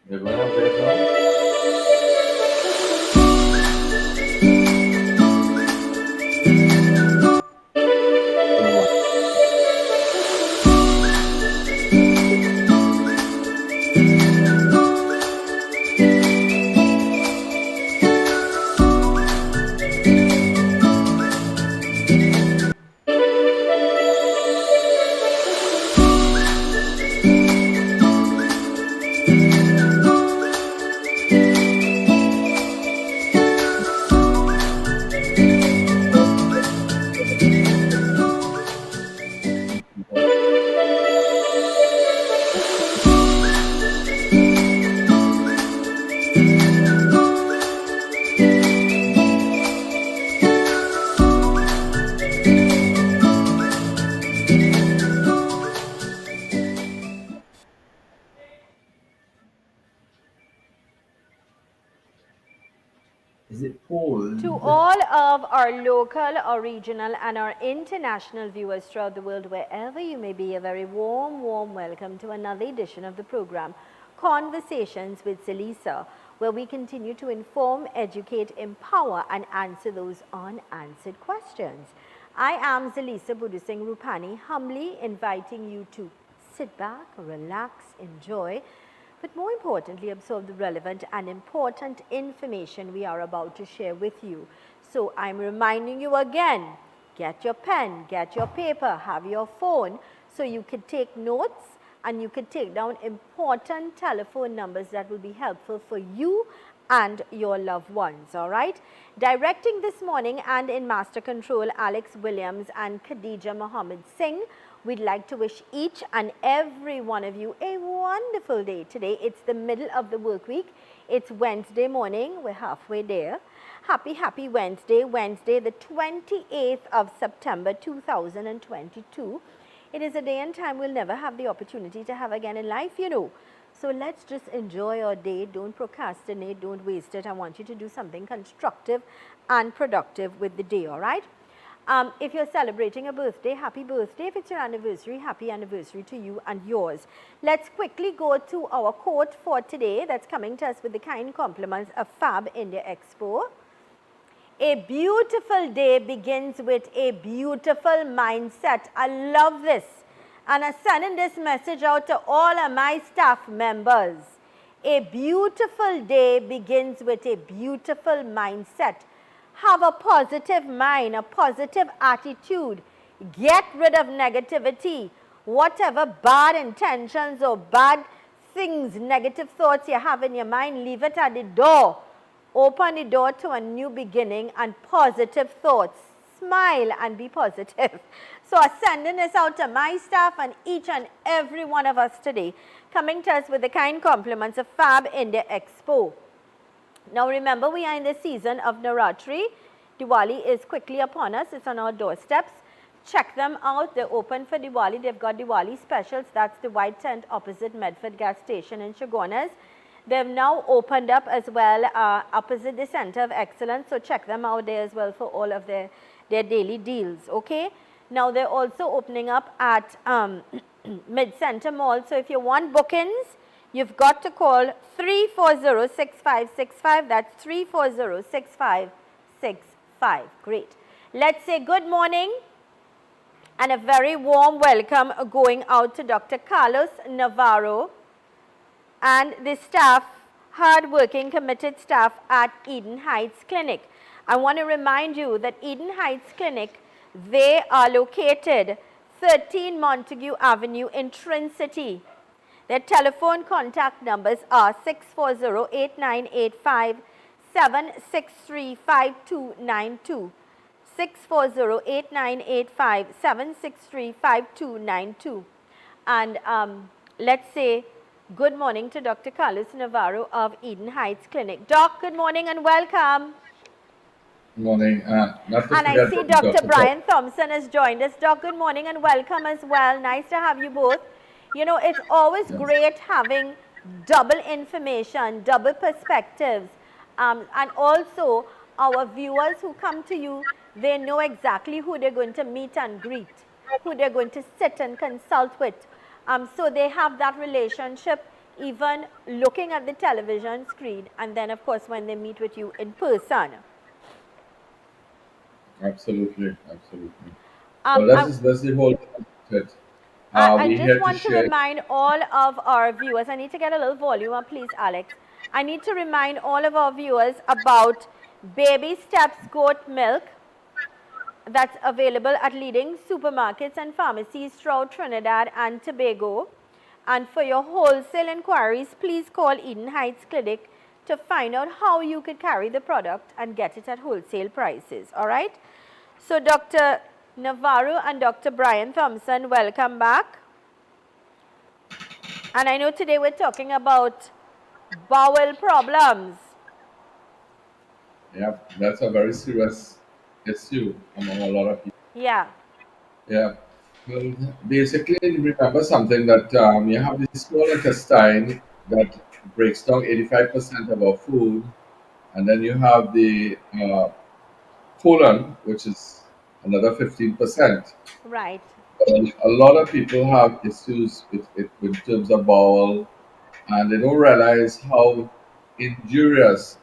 We're going update now. So, is it To Poland? all of our local, our regional, and our international viewers throughout the world, wherever you may be, a very warm, warm welcome to another edition of the program, Conversations with Zelisa, where we continue to inform, educate, empower, and answer those unanswered questions. I am Zelisa Budusing Rupani, humbly inviting you to sit back, relax, enjoy, but more importantly, absorb the relevant and important information we are about to share with you. So I'm reminding you again, get your pen, get your paper, have your phone, so you could take notes and you could take down important telephone numbers that will be helpful for you and your loved ones, all right? Directing this morning and in master control, Alex Williams and Khadija Mohammed Singh. We'd like to wish each and every one of you a wonderful day today. It's the middle of the work week. It's Wednesday morning. We're halfway there. Happy, happy Wednesday, Wednesday the 28th of September 2022. It is a day and time we'll never have the opportunity to have again in life, you know. So let's just enjoy our day. Don't procrastinate. Don't waste it. I want you to do something constructive and productive with the day, all right? If you're celebrating a birthday, happy birthday. If it's your anniversary, happy anniversary to you and yours. Let's quickly go to our quote for today that's coming to us with the kind compliments of Fab India Expo. A beautiful day begins with a beautiful mindset. I love this. And I'm sending this message out to all of my staff members. A beautiful day begins with a beautiful mindset. Have a positive mind, a positive attitude. Get rid of negativity. Whatever bad intentions or bad things, negative thoughts you have in your mind, leave it at the door. Open the door to a new beginning and positive thoughts. Smile and be positive. So I'm sending this out to my staff and each and every one of us today, coming to us with the kind compliments of Fab India Expo. Now remember, we are in the season of Navratri. Diwali is quickly upon us. It's on our doorsteps. Check them out. They're open for Diwali. They've got Diwali specials. That's the white tent opposite Medford gas station in Chagonas. They've now opened up as well opposite the Center of Excellence. So check them out there as well for all of their daily deals. Okay. Now they're also opening up at Mid-Center Mall. So if you want bookings, you've got to call 340-6565. That's 340-6565. Great. Let's say good morning and a very warm welcome going out to Dr. Carlos Navarro and the staff, hard-working, committed staff at Eden Heights Clinic. I want to remind you that Eden Heights Clinic, they are located 13 Montague Avenue in Trin City. Their telephone contact numbers are 640-8985, 763-5292. 640-8985, 763-5292. And let's say good morning to Dr. Carlos Navarro of Eden Heights Clinic. Doc, good morning and welcome. Good morning. Not to And I forget see Dr. Dr. Top. Brian Thompson has joined us. Doc, good morning and welcome as well. Nice to have you both. You know, it's always Yes. great having double information, double perspectives. And also, our viewers who come to you, they know exactly who they're going to meet and greet, who they're going to sit and consult with. So they have that relationship even looking at the television screen, and then, of course, when they meet with you in person. Absolutely, absolutely. Um, Well, I, that's the whole concept. I We're just here to want to share. remind all of our viewers, I need to get a little volume up, please, Alex. I need to remind all of our viewers about Baby Steps Goat Milk that's available at leading supermarkets and pharmacies throughout Trinidad and Tobago. And for your wholesale inquiries, please call Eden Heights Clinic to find out how you could carry the product and get it at wholesale prices. All right. So Dr. Navarro and Dr. Brian Thompson, welcome back. And I know today we're talking about bowel problems. Yeah, that's a very serious issue among a lot of people. Yeah, Yeah. Well, basically, remember something that you have the small intestine that breaks down 85% of our food, and then you have the colon, which is another 15%. right, A lot of people have issues with it in terms of bowel, and they don't realize how injurious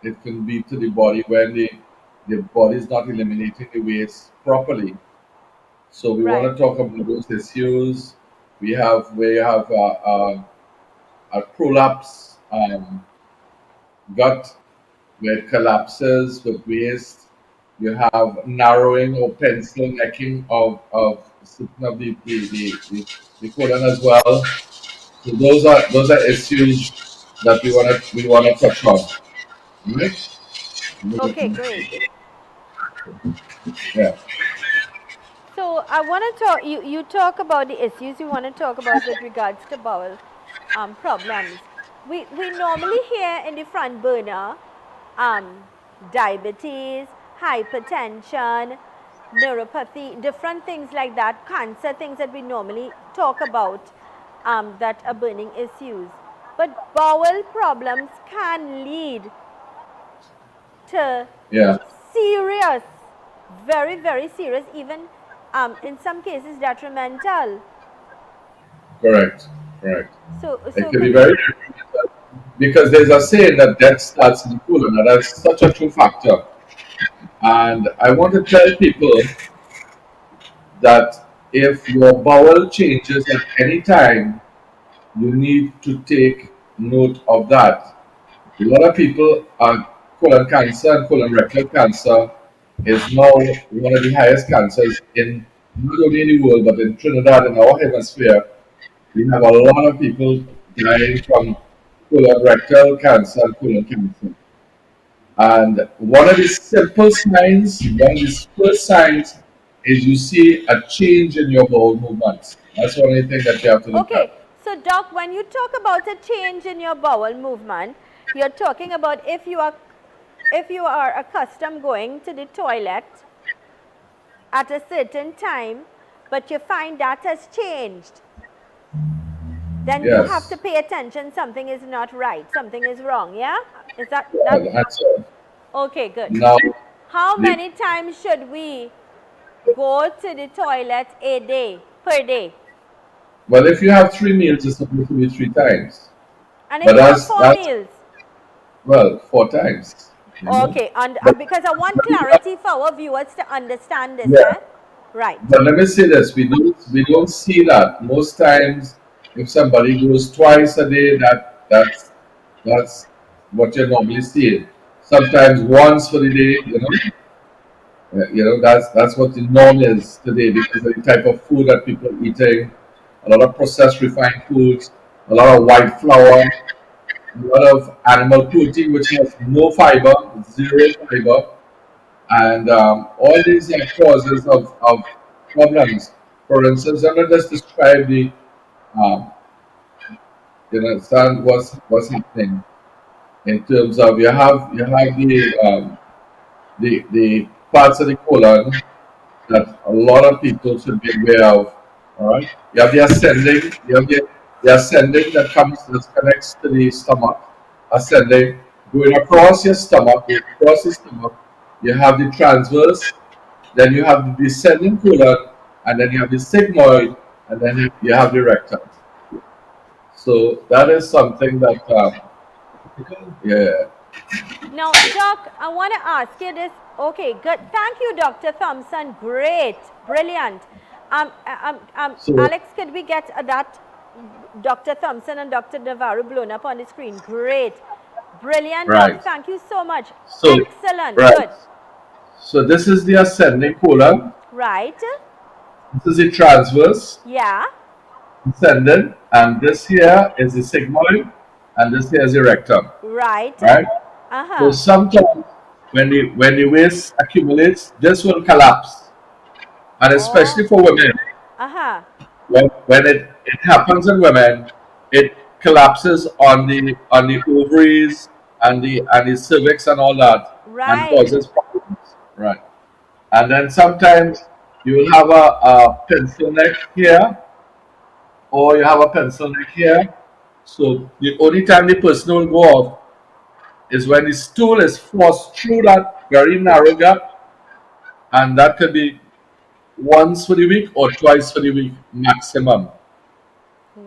it can be to the body when the body is not eliminating the waste properly. So we want right, to talk about those issues. We have a prolapse gut where it collapses with waste. You have narrowing or pencil necking of certain of the colon as well. So those are issues that we wanna touch on. Right? okay, great. Yeah. So I want to talk, you talk about the issues you want to talk about with regards to bowel problems. We normally hear in the front burner um, diabetes, hypertension, neuropathy, different things like that, cancer, things that we normally talk about that are burning issues. But bowel problems can lead to Yeah. serious, very, very serious, even in some cases detrimental. Correct. Correct. It So can be could very you, detrimental because there's a saying that death starts in the colon, and that's such a true factor. And I want to tell people that if your bowel changes at any time, you need to take note of that. A lot of people are colon cancer and colorectal cancer is now one of the highest cancers in not only in the world but in Trinidad and our hemisphere. We have a lot of people dying from colorectal cancer and colon cancer. And one of the simple signs, one of the first signs is you see a change in your bowel movements. That's one of the things that you have to look okay, at. so doc, when you talk about a change in your bowel movement, you're talking about if you are accustomed going to the toilet at a certain time, but you find that has changed, then you have to Yes. pay attention. Something is not right. Something is wrong. Yeah, is Yeah, that that's okay? Good. now How the many times should we go to the toilet a day, per day? well, if you have 3 meals, it's supposed to be 3 times. And if But you have that's four that's meals? well 4 times. You know. Okay, and But, because I want but, you have- clarity for our viewers to understand this, yeah. eh? Right. But let me say this: we don't see that most times. If somebody goes twice a day, that's what you're normally seeing. Sometimes once for the day, that's what the norm is today because of the type of food that people are eating. A lot of processed refined foods, a lot of white flour, a lot of animal protein which has no fiber, zero fiber, and all these are causes of problems. For instance, I'm going to just describe the um, understand what's happening in terms of you have the parts of the colon that a lot of people should be aware of. All right, you have the ascending, the ascending that connects to the stomach, ascending, going across your stomach, going across the stomach. You have the transverse, then you have the descending colon, and then you have the sigmoid, and then you have the rectum. So that is something that, yeah. Now, Doc, I want to ask you this. Okay, good. Thank you, Dr. Thompson. Great. Brilliant. So, Alex, could we get that Dr. Thompson and Dr. Navarro blown up on the screen? Great. Brilliant, Doc. right. Thank you so much. So, Excellent. right. Good. So this is the ascending colon. Right. This is the transverse Yeah. descendant, and this here is the sigmoid, and this here is the rectum. Right. Right. So Uh-huh. sometimes when the waste accumulates, this will collapse, and Oh. especially for women, Uh-huh. when it happens in women, it collapses on the ovaries and the cervix and all that, and Right. causes problems. Right. And then sometimes you will have a pencil neck here, or you have a pencil neck here. So the only time the person will go off is when the stool is forced through that very narrow gap, and that could be once for the week or twice for the week maximum.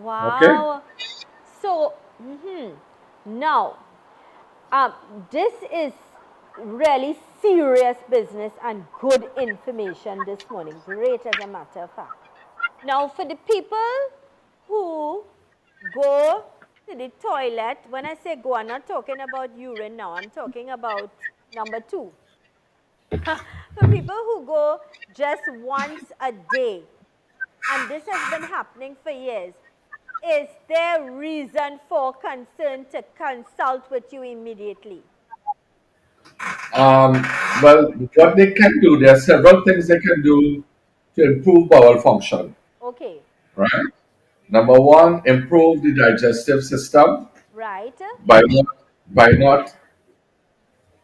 Okay? Wow. So, now, um, this is really serious business and good information this morning. Great, as a matter of fact. Now, for the people who go to the toilet, when I say go, I'm not talking about urine now, I'm talking about number two. For people who go just once a day, and this has been happening for years, is there reason for concern to consult with you immediately? Um, well, what they can do, there are several things they can do to improve bowel function. Okay, Right? Number one, improve the digestive system right? by not by not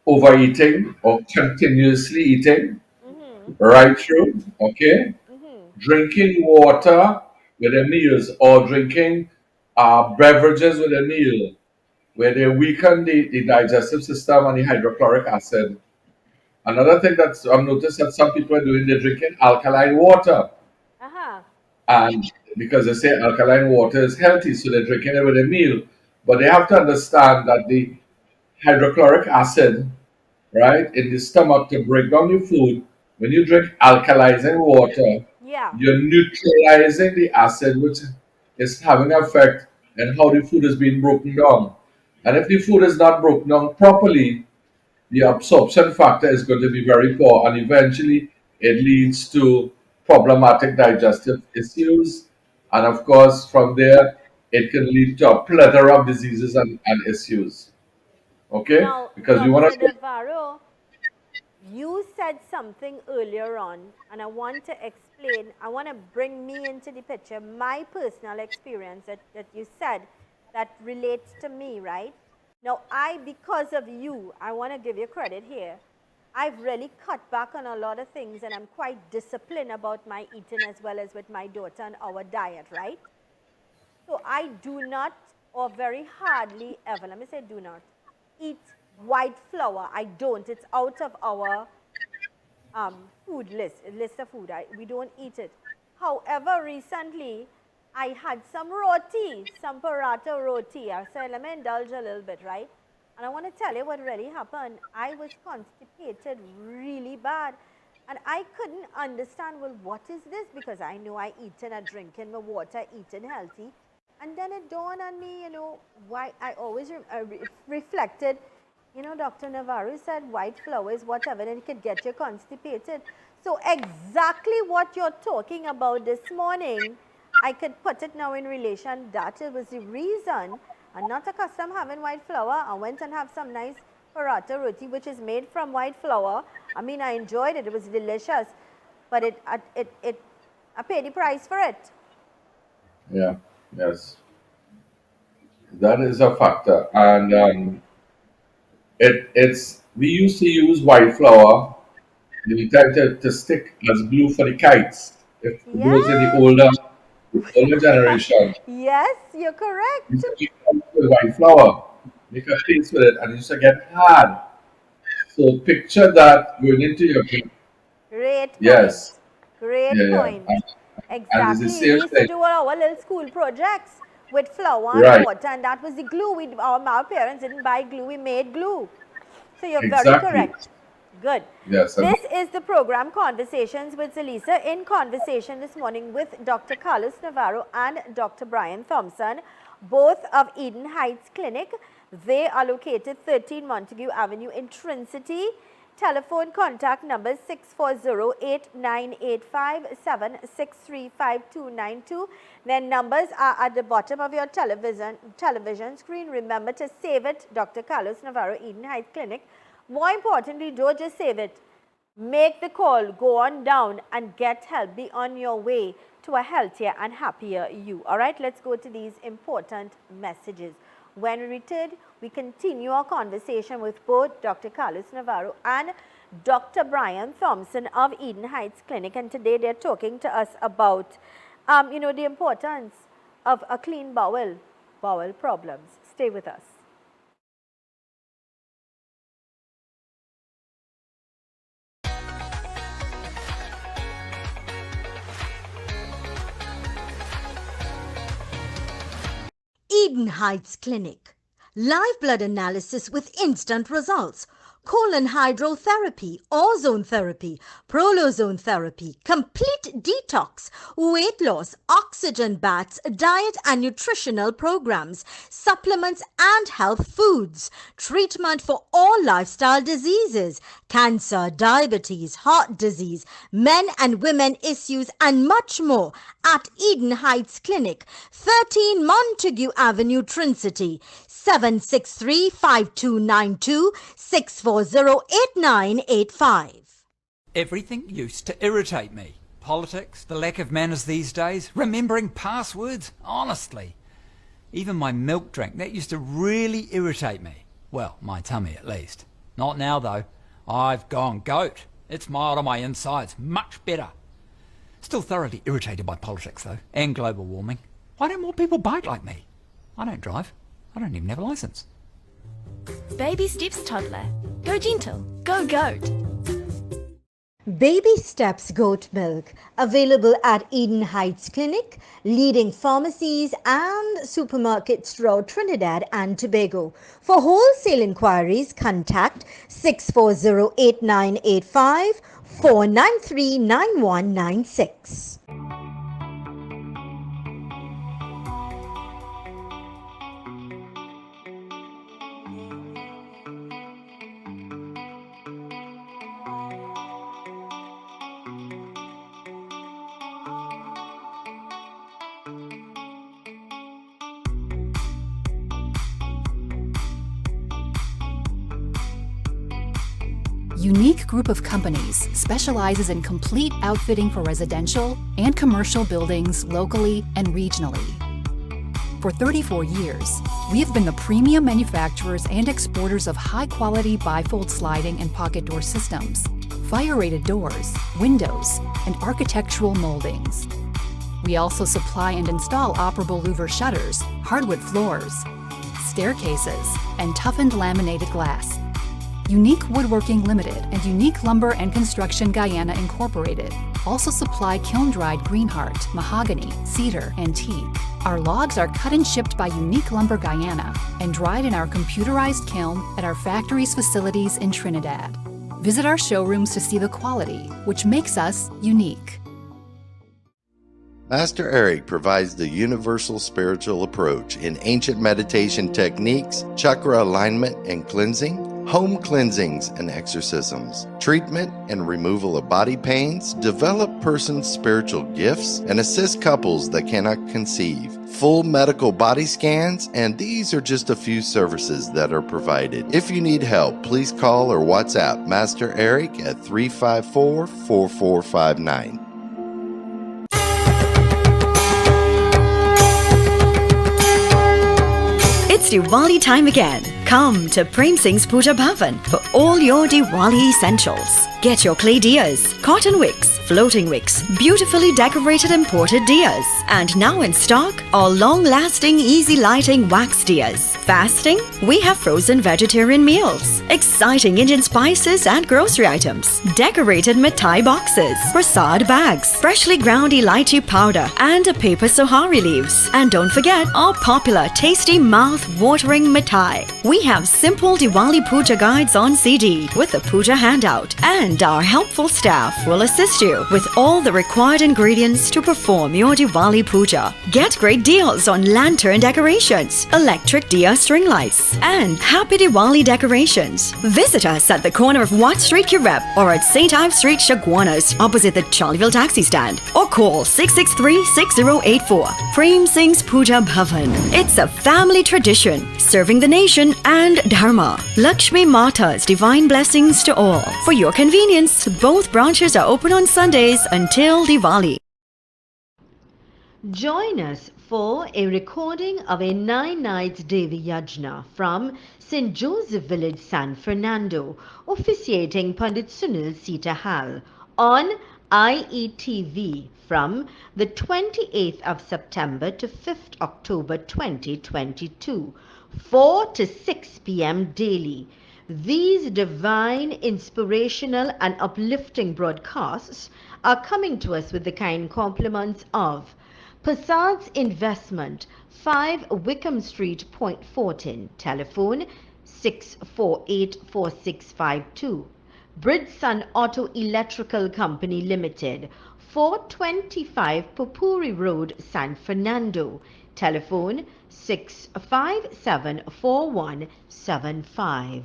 overeating or continuously eating Mm-hmm, right through. Okay, mm-hmm. drinking water with their meals or drinking beverages with a meal where they weaken the digestive system and the hydrochloric acid. Another thing that I've noticed that some people are doing, they're drinking alkaline water. Uh-huh, And because they say alkaline water is healthy, so they're drinking it with a meal. But they have to understand that the hydrochloric acid, right, in the stomach to break down your food, when you drink alkalizing water, yeah. you're neutralizing the acid, which is having an effect on how the food is being broken down. And if the food is not broken down properly, the absorption factor is going to be very poor, and eventually it leads to problematic digestive issues. And of course, from there, it can lead to a plethora of diseases and issues. Okay? Now, Because we want Dr. to. Navarro, you said something earlier on, and I want to explain, I want to bring me into the picture, my personal experience that you said that relates to me, right? Now, because of you, I want to give you credit here. I've really cut back on a lot of things, and I'm quite disciplined about my eating as well as with my daughter and our diet, right? So I do not, or very hardly ever, let me say do not, eat white flour. I don't. It's out of our food list of food. We don't eat it. However, recently I had some roti, some paratha roti. I said, let me indulge a little bit, right? And I want to tell you what really happened. I was constipated really bad. And I couldn't understand, well, what is this? Because I know I eating and drinking my water, eating healthy. And then it dawned on me, why I always reflected, Dr. Navarro said white flour is whatever, and it could get you constipated. So exactly what you're talking about this morning, I could put it now in relation. That it was the reason I'm not accustomed having white flour. I went and have some nice paratha roti, which is made from white flour. I mean, I enjoyed it. It was delicious, but I paid the price for it. Yeah, yes, that is a factor. And it's we used to use white flour the time to stick as glue for the kites. If those in Yes, the older generation, yes, you're correct. used to make kites with white flour, make a paste with it, and it used to get hard. So picture that going into your drink. Great point. Yes, Great yeah, yeah, point. and it's the Exactly. We same used to thing. do our little school projects. with flour and Right. water, and that was the glue. Our parents didn't buy glue, we made glue. So you're very Exactly. correct. Good. Yes. And This is the program Conversations with Zelisa, in conversation this morning with Dr. Carlos Navarro and Dr. Brian Thompson, both of Eden Heights Clinic. They are located 13 Montague Avenue in Trinity. Telephone contact number 640-8985-7635292. Their numbers are at the bottom of your television screen. Remember to save it. Dr. Carlos Navarro, Eden Heights Clinic. More importantly, don't just save it. Make the call, go on down and get help. Be on your way to a healthier and happier you. All right, let's go to these important messages. When we return, we continue our conversation with both Dr. Carlos Navarro and Dr. Brian Thompson of Eden Heights Clinic. And today they're talking to us about, the importance of a clean bowel problems. Stay with us. Eden Heights Clinic. Live blood analysis with instant results. Colon hydrotherapy, ozone therapy, prolozone therapy, complete detox, weight loss, oxygen baths, diet and nutritional programs, supplements and health foods, treatment for all lifestyle diseases, cancer, diabetes, heart disease, men and women issues and much more at Eden Heights Clinic, 13 Montague Avenue, Trinity, 763-5292, 640-8985. Everything used to irritate me. Politics, the lack of manners these days, remembering passwords, honestly. Even my milk drink, that used to really irritate me. Well, my tummy at least. Not now though. I've gone goat. It's mild on my insides, much better. Still thoroughly irritated by politics though, and global warming. Why don't more people bike like me? I don't drive. I don't even have a licence. Baby steps toddler. Go gentle. Go goat. Baby Steps Goat Milk, available at Eden Heights Clinic, leading pharmacies and supermarkets throughout Trinidad and Tobago. For wholesale inquiries, contact 640-8985, 493-9196. Unique Group of Companies specializes in complete outfitting for residential and commercial buildings locally and regionally. For 34 years, we have been the premium manufacturers and exporters of high-quality bifold sliding and pocket door systems, fire-rated doors, windows, and architectural moldings. We also supply and install operable louver shutters, hardwood floors, staircases, and toughened laminated glass. Unique Woodworking Limited and Unique Lumber and Construction Guyana Incorporated also supply kiln-dried greenheart, mahogany, cedar, and teak. Our logs are cut and shipped by Unique Lumber Guyana and dried in our computerized kiln at our factory's facilities in Trinidad. Visit our showrooms to see the quality, which makes us unique. Master Eric provides the universal spiritual approach in ancient meditation techniques, chakra alignment and cleansing, home cleansings and exorcisms, treatment and removal of body pains, develop persons' spiritual gifts, and assist couples that cannot conceive, full medical body scans, and these are just a few services that are provided. If you need help, please call or WhatsApp Master Eric at 354-4459. It's Diwali time again. Come to Prem Singh's Puja Bhavan for all your Diwali essentials. Get your clay diyas, cotton wicks, floating wicks, beautifully decorated imported diyas, and now in stock, our long-lasting, easy-lighting wax diyas. Fasting? We have frozen vegetarian meals, exciting Indian spices and grocery items, decorated mithai boxes, prasad bags, freshly ground elaichi powder, and paper sohari leaves. And don't forget our popular, tasty, mouth-watering mithai. We have simple Diwali Puja guides on CD with a Puja handout, and our helpful staff will assist you with all the required ingredients to perform your Diwali Puja. Get great deals on lantern decorations, electric diya string lights, and happy Diwali decorations. Visit us at the corner of Watt Street, Kirep, or at St. Ives Street, Shagwanas, opposite the Charleville taxi stand, or call 663-6084. Prem Singh's Puja Bhavan. It's a family tradition, serving the nation and Dharma. Lakshmi Mata's divine blessings to all. For your convenience, both branches are open on Sundays until Diwali. Join us for a recording of a 9-night Devi Yajna from St. Joseph Village, San Fernando, officiating Pandit Sunil Sitahal on IETV from the 28th of September to 5th October 2022, 4 to 6 p.m. daily. These divine, inspirational and uplifting broadcasts are coming to us with the kind compliments of Prasad's Investment, 5 Wickham Street, Point Fortin, telephone 6484652. Bridson Auto Electrical Company Limited, 425 Pupuri Road, San Fernando, telephone 6574175.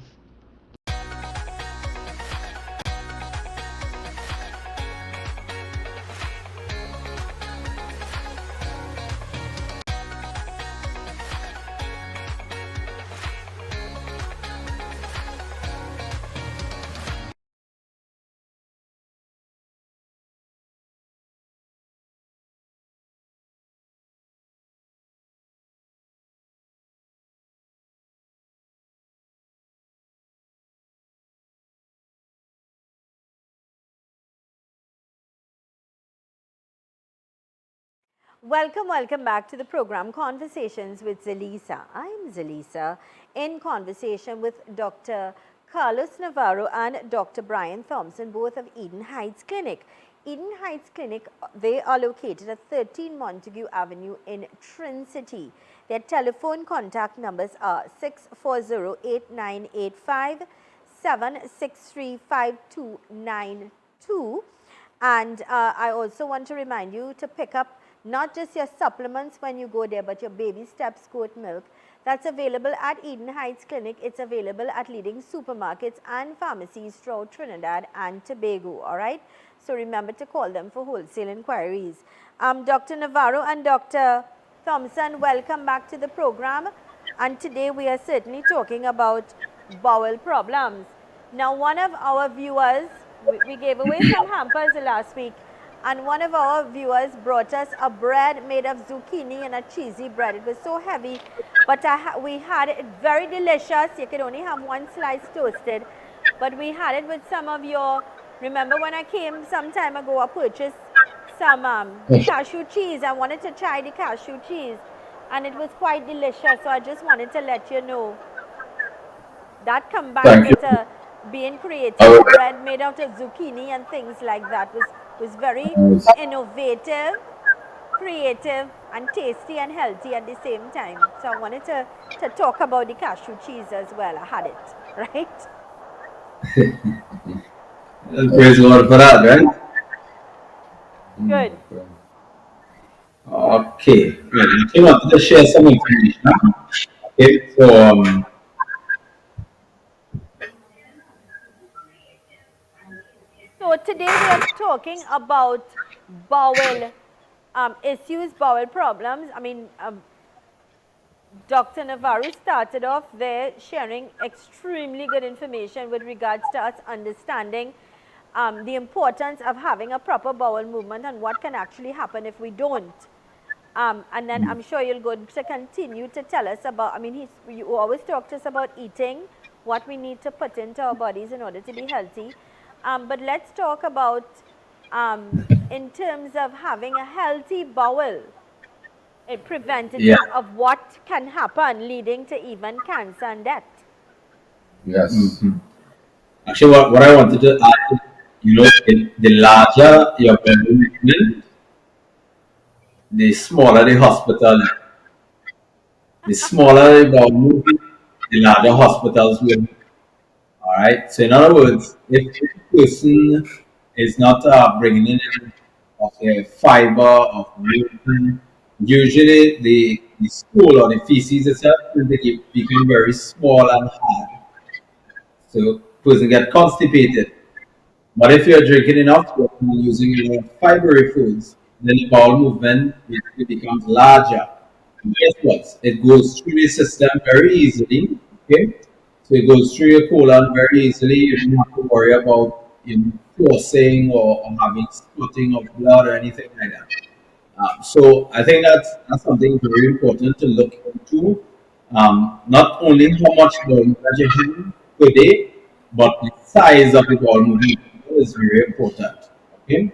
Welcome back to the program Conversations with Zelisa. I'm Zelisa in conversation with Dr. Carlos Navarro and Dr. Brian Thompson, both of Eden Heights Clinic. Eden Heights Clinic, they are located at 13 Montague Avenue in Trin City. Their telephone contact numbers are 640-8985, 763-5292. And I also want to remind you to pick up not just your supplements when you go there, but your baby steps goat milk. That's available at Eden Heights Clinic. It's available at leading supermarkets and pharmacies throughout Trinidad and Tobago, all right? So remember to call them for wholesale inquiries. Dr. Navarro and Dr. Thompson, welcome back to the program. And today we are certainly talking about bowel problems. Now, one of our viewers, we gave away some hampers last week, and one of our viewers brought us a bread made of zucchini and a cheesy bread. It was so heavy, but we had it very delicious. You could only have one slice toasted, but we had it with some of your, remember when I came some time ago, I purchased some cashew cheese. I wanted to try the cashew cheese, and it was quite delicious, so I just wanted to let you know. That combined with being creative, bread made out of zucchini and things like that was very innovative, creative, and tasty and healthy at the same time. So I wanted to talk about the cashew cheese as well. I had it, right? Praise the Lord for that, right? Good. Okay. Right. I wanted to share some information. Okay, so today we are talking about bowel issues, bowel problems. I mean, Dr. Navarro started off there sharing extremely good information with regards to us understanding the importance of having a proper bowel movement and what can actually happen if we don't. And then I'm sure you'll go to continue to tell us about, I mean, you always talk to us about eating, what we need to put into our bodies in order to be healthy. But let's talk about in terms of having a healthy bowel, a preventative of what can happen leading to even cancer and death. Yes. Actually, what I wanted to add, the larger your bowel movement, the smaller the hospital. The smaller the bowel movement, the larger hospitals will be. All right. So in other words, if a person is not bringing in of the fiber of movement, usually the stool or the feces itself will become very small and hard. So person get constipated. But if you're drinking enough water and using enough fibery foods, then the bowel movement basically becomes larger. And guess what? It goes through the system very easily. Okay, so it goes through your colon very easily. You don't have to worry about forcing or having spotting of blood or anything like that. So I think that's something very important to look into. Not only how much bowel movement you have per day, but the size of the bowel movement is very important. Okay,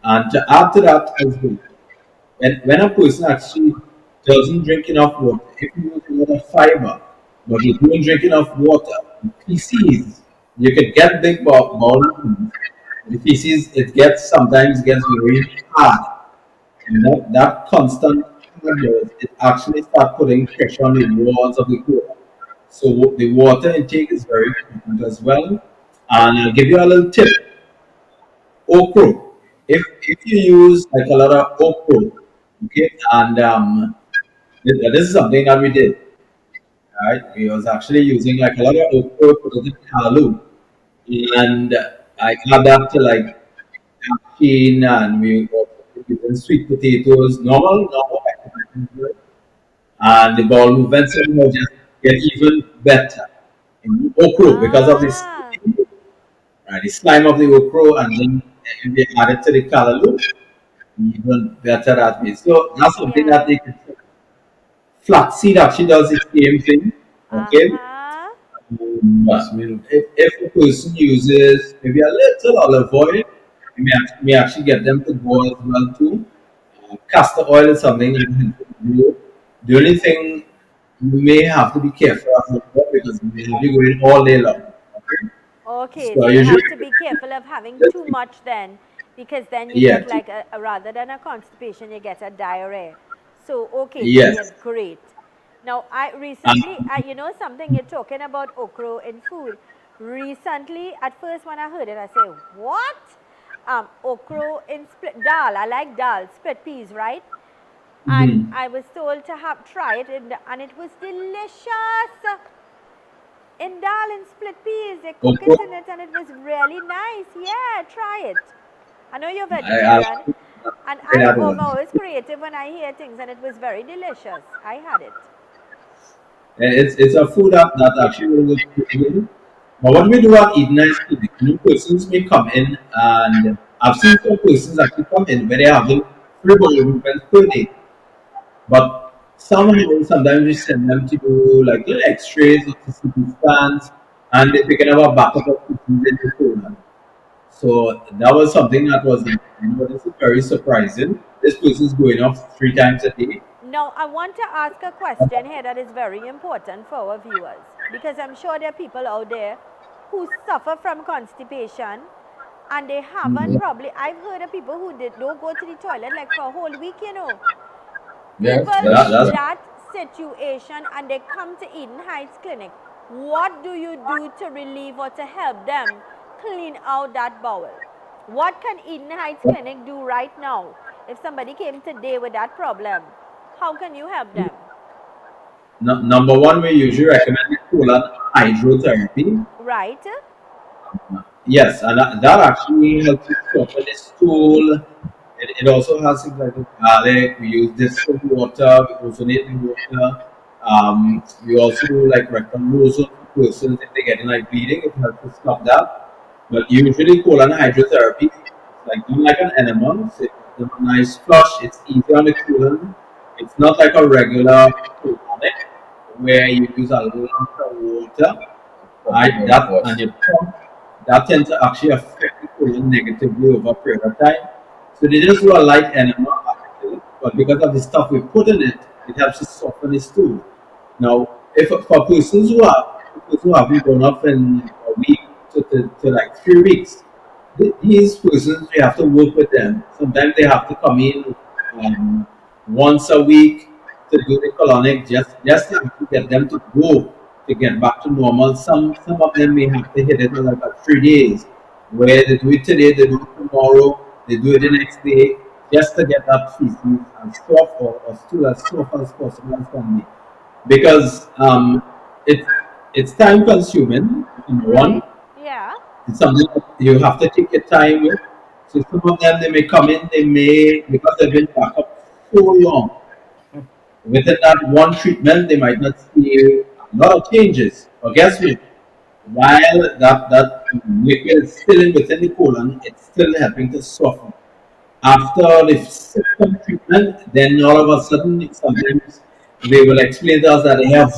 and to add to that as well, when a person actually doesn't drink enough water, if you use a lot of fiber, but you don't drink enough water, feces, you could get big bowel movement. The feces, sometimes gets very hard. And that constant hardness, it actually starts putting pressure on the walls of the colon. So the water intake is very important as well. And I'll give you a little tip. Okra. If you use like a lot of okra, okay, and this is something that we did. Right? We was actually using like a lot of okra, put it in kalaloo, and I add that to like pumpkin, and we were using sweet potatoes, normal vegetables, and the bowel movements will just get even better in okra because of this. Right, the slime of the okra, and then they add it to the kalaloo, even better at me. So that's something that they can. Flaxseed actually does the same thing. Okay. If a person uses maybe a little olive oil, you may actually get them to go as well too. Castor oil is something you can do. The only thing you may have to be careful of because you may have you going all day long. Okay, so you have to be careful of having too much then, because then you get like rather than a constipation, you get a diarrhea. So, okay, yes, great. Now, I recently, you know something, you're talking about okra in food. Recently, at first when I heard it, I said, what? Okra in split dal, I like dal, split peas, right? And I was told to try it, and it was delicious. In dal and split peas, they cook it in it, and it was really nice. Yeah, try it. I know you're vegetarian, and I'm always creative when I hear things, and it was very delicious. I had it. It's a food that actually really good. But what we do at Eden Nice Clinic, new persons may come in, and I've seen some persons actually come in where they're having 3 bowel movements per day. But sometimes we send them to do like little x-rays or CT scans, and they pick up a backup of disease in the colon. So that was something that was, this is very surprising. This person is going off 3 times a day. Now, I want to ask a question here that is very important for our viewers, because I'm sure there are people out there who suffer from constipation, and they haven't probably, I've heard of people who don't go to the toilet like for a whole week, you know. People in that situation, and they come to Eden Heights Clinic. What do you do to relieve or to help them clean out that bowel? What can Eden Heights Clinic do right now? If somebody came today with that problem, how can you help them? Number one, we usually recommend colon hydrotherapy. Right. Yes, and that actually helps you soften the stool. It also has things like garlic. We use distilled water. We ozonate the water. We also do like rectal ozone for persons if they're getting like bleeding. It helps to stop that. But usually colon hydrotherapy, like doing like an enema. So it's a nice flush. It's easy on the colon. It's not like a regular colonic where you use a lot of water, right? And you pump, that tends to actually affect the colon negatively over a period of time. So they just do a light enema, actually, but because of the stuff we put in it, it helps to soften the stool. Now, if for persons who haven't gone up in a week to like 3 weeks, these persons, we have to work with them. Sometimes they have to come in once a week to do the colonic, just to get them to go, to get back to normal. Some of them may have to hit it in like 3 days, where they do it today, they do it tomorrow, they do it the next day, just to get that feces as soft or stool as soft as possible as can be. Because it's time consuming, number one. Yeah. It's something that you have to take your time with. So some of them, they may come in, they may, because they've been back up so long, within that one treatment, they might not see a lot of changes. But guess what? While that liquid is still in within the colon, it's still helping to soften. After the second treatment, then all of a sudden, sometimes they will explain to us that they have,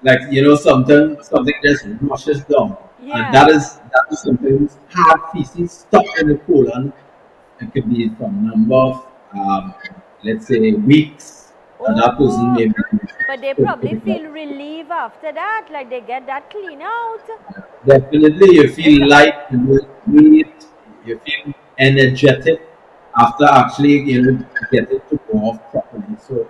like, something just rushes down. Yeah. And that is sometimes hard feces stuck in the colon. It could be from number of, let's say, weeks. And that person may be. But they probably feel relief after that, like they get that clean out. Definitely, you feel light, you feel energetic after actually get it to go off properly. So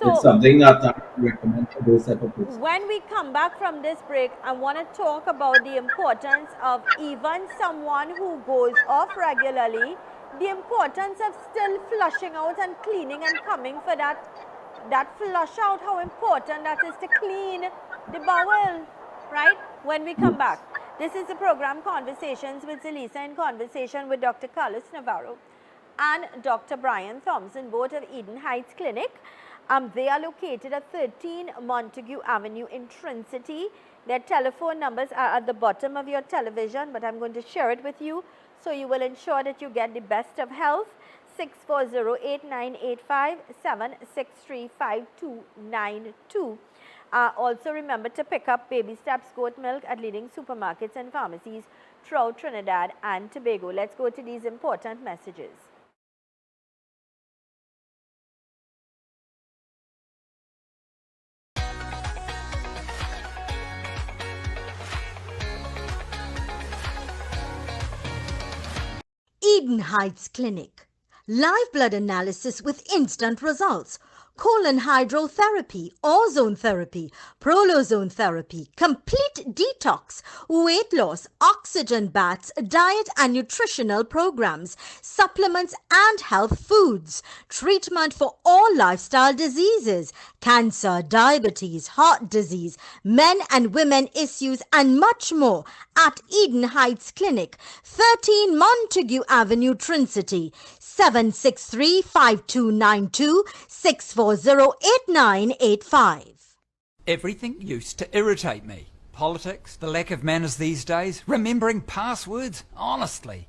it's something that I recommend for those type of persons. When we come back from this break, I want to talk about the importance of even someone who goes off regularly, the importance of still flushing out and cleaning and coming for that flush out, how important that is to clean the bowel, right? When we come back. This is the program Conversations with Zelisa, in conversation with Dr. Carlos Navarro and Dr. Brian Thompson, both of Eden Heights Clinic. They are located at 13 Montague Avenue in Trinity. Their telephone numbers are at the bottom of your television, but I'm going to share it with you so you will ensure that you get the best of health. 640-8985-763-5292. Also remember to pick up Baby Steps goat milk at leading supermarkets and pharmacies throughout Trinidad and Tobago. Let's go to these important messages. Eden Heights Clinic. Live blood analysis with instant results. Colon hydrotherapy, ozone therapy, prolozone therapy, complete detox, weight loss, oxygen baths, diet and nutritional programs, supplements and health foods, treatment for all lifestyle diseases, cancer, diabetes, heart disease, men and women issues and much more at Eden Heights Clinic, 13 Montague Avenue, Trinity, 763-5292, 640-8985. Everything used to irritate me. Politics, the lack of manners these days, remembering passwords, honestly.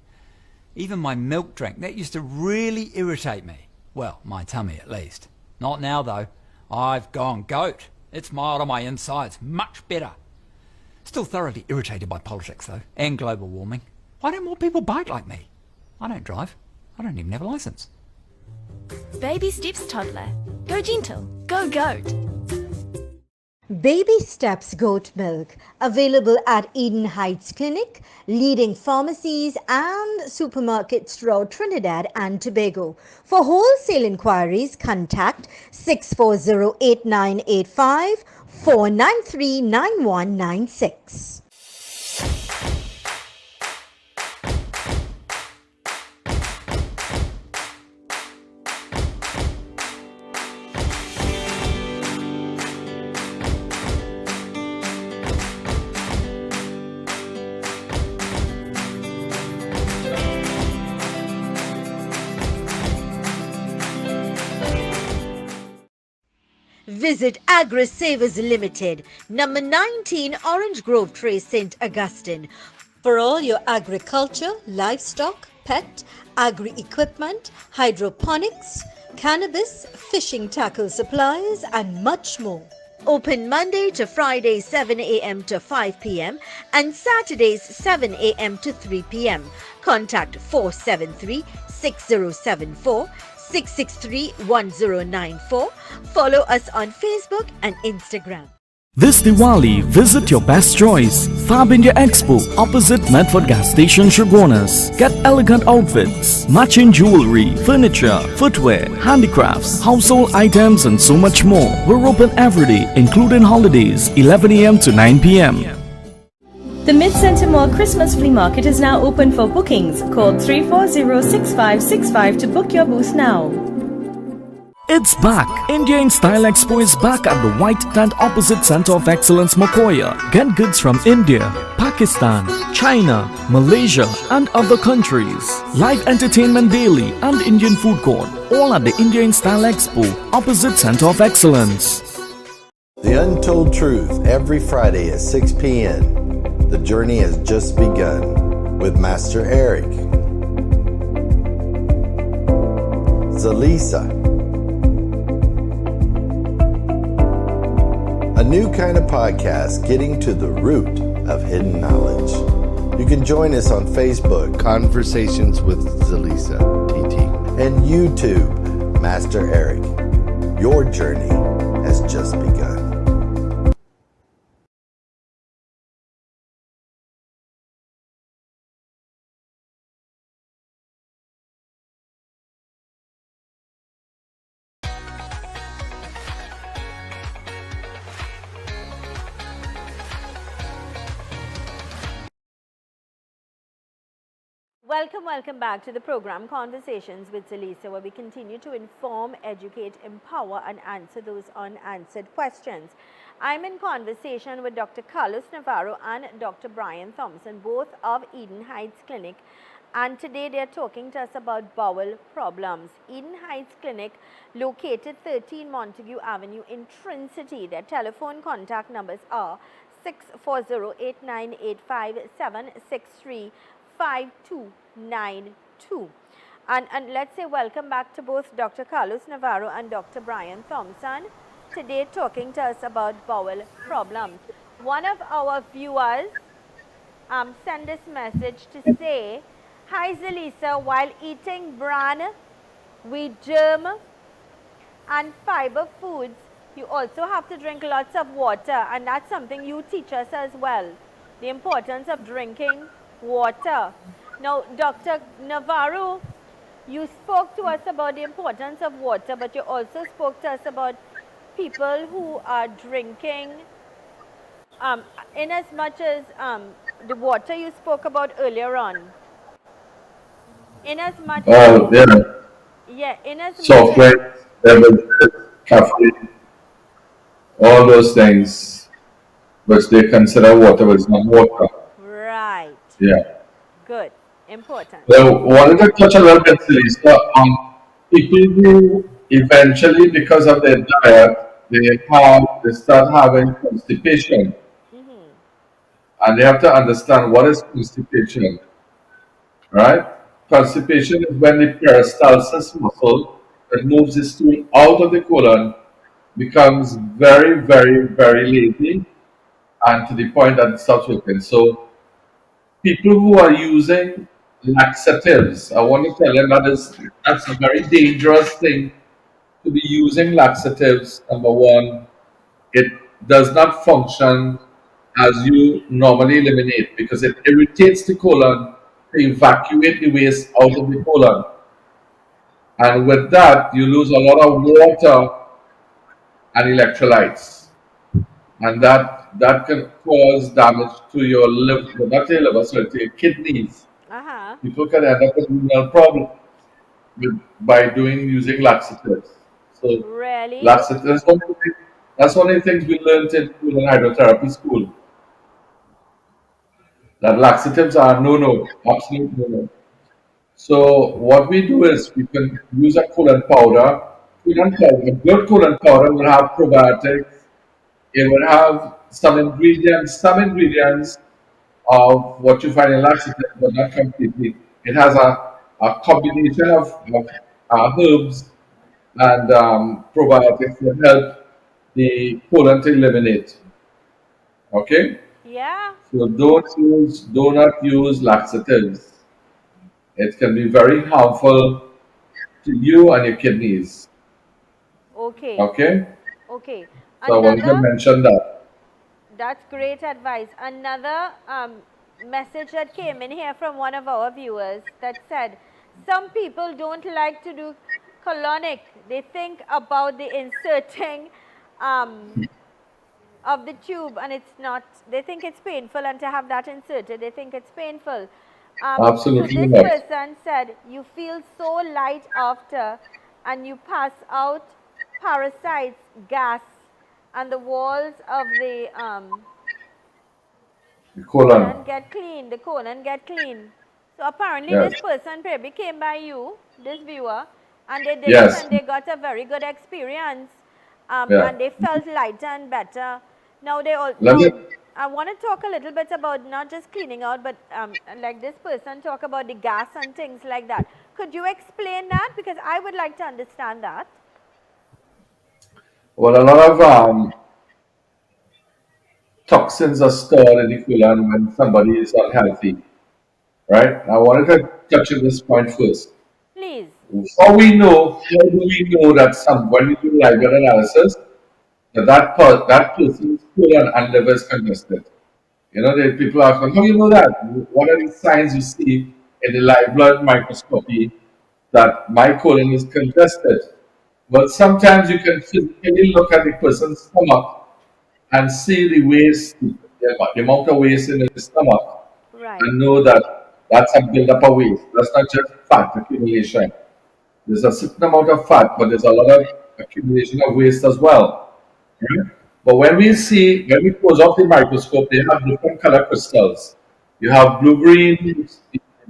Even my milk drink, that used to really irritate me. Well, my tummy at least. Not now though. I've gone goat. It's mild on my insides, much better. Still thoroughly irritated by politics though, and global warming. Why don't more people bike like me? I don't drive. I don't even have a license. Baby Steps Toddler. Go gentle. Go goat. Baby Steps goat milk, available at Eden Heights Clinic, leading pharmacies and supermarkets throughout Trinidad and Tobago. For wholesale inquiries, contact 640-8985 493-9196. Visit Agri Savers Limited, number 19 Orange Grove Trace, St. Augustine, for all your agriculture, livestock, pet, agri-equipment, hydroponics, cannabis, fishing tackle supplies, and much more. Open Monday to Friday 7 a.m. to 5 p.m. and Saturdays 7 a.m. to 3 p.m. Contact 473-6074, 663-1094. Follow us on Facebook and Instagram. This Diwali, visit your best choice, Fab India Expo, opposite Medford Gas Station, Shogunas. Get elegant outfits, matching jewelry, furniture, footwear, handicrafts, household items and so much more. We're open every day, including holidays, 11 a.m. to 9 p.m. The Mid-Center Mall Christmas Flea Market is now open for bookings. Call 340-6565 to book your booth now. It's back! India in Style Expo is back at the White Tent opposite Center of Excellence, Makoya. Get goods from India, Pakistan, China, Malaysia and other countries. Live entertainment daily and Indian food court. All at the India in Style Expo opposite Center of Excellence. The Untold Truth every Friday at 6 p.m. The journey has just begun with Master Eric, Zalisa, a new kind of podcast getting to the root of hidden knowledge. You can join us on Facebook, Conversations with Zalisa, TT, and YouTube, Master Eric. Your journey has just begun. Welcome back to the program Conversations with Zalisa, where we continue to inform, educate, empower and answer those unanswered questions. I'm in conversation with Dr. Carlos Navarro and Dr. Brian Thompson, both of Eden Heights Clinic, and today they're talking to us about bowel problems. Eden Heights Clinic, located 13 Montague Avenue in Trin-City. Their telephone contact numbers are 640-898-5763-5292. And let's say welcome back to both Dr. Carlos Navarro and Dr. Brian Thompson. Today talking to us about bowel problems. One of our viewers sent this message to say, "Hi Zalisa, while eating bran, wheat germ and fiber foods, you also have to drink lots of water, and that's something you teach us as well, the importance of drinking water." Now, Dr. Navarro, you spoke to us about the importance of water, but you also spoke to us about people who are drinking, in as much as the water you spoke about earlier on. In as much in as soft drinks, beverages, caffeine, all those things which they consider water, but it's not water. Right. Yeah. Good. Important. So, wanted to touch a little bit, Lisa, on people who eventually, because of their diet, they start having constipation. And they have to understand what is constipation, right? Constipation is when the peristalsis muscle that moves the stool out of the colon becomes very, very, very lazy, and to the point that it stops working. So people who are using laxatives, I want to tell them that's a very dangerous thing to be using laxatives. Number one, it does not function as you normally eliminate because it irritates the colon to evacuate the waste out of the colon. And with that, you lose a lot of water and electrolytes. And that can cause damage to your liver, not your liver, sorry, to your kidneys. People can end up with renal problem by using laxatives. So really? Laxatives, that's one of the things we learned in hydrotherapy school. That laxatives are no, absolute no. So what we do is we can use a colon powder. A good colon powder will have probiotics. It will have some ingredients of what you find in laxatives, but not completely. It has a combination of herbs and probiotics will help the colon to eliminate. Okay? Yeah. So do not use laxatives. It can be very harmful to you and your kidneys. Okay. Okay? Okay. So I wanted to Another, mention that. that's great advice. Another message that came in here from one of our viewers that said, some people don't like to do colonic. They think about the inserting of the tube and it's not, they think it's painful, and to have that inserted, they think it's painful. So Absolutely this right. person said, you feel so light after and you pass out parasites, gas, and the walls of the The colon. colon get clean. So apparently Yes. this person probably came by you, this viewer, and they did it Yes. and they got a very good experience, Yeah. and they felt lighter and better. Now Let me I want to talk a little bit about not just cleaning out, but like this person talk about the gas and things like that. Could you explain that? Because I would like to understand that. well, a lot of toxins are stored in the colon when somebody is unhealthy, right? I wanted to touch on this point first. Please. How do we know that when we do live blood analysis, that person's colon and liver is congested? You know, the people ask, how do you know that? What are the signs you see in the live blood microscopy that my colon is congested? Well, sometimes you can physically look at the person's stomach and see the waste, the amount of waste in the stomach, Right. and know that that's a buildup of waste. That's not just fat accumulation. There's a certain amount of fat, but there's a lot of accumulation of waste as well. Right? But when we close off the microscope, they have different color crystals. You have blue green,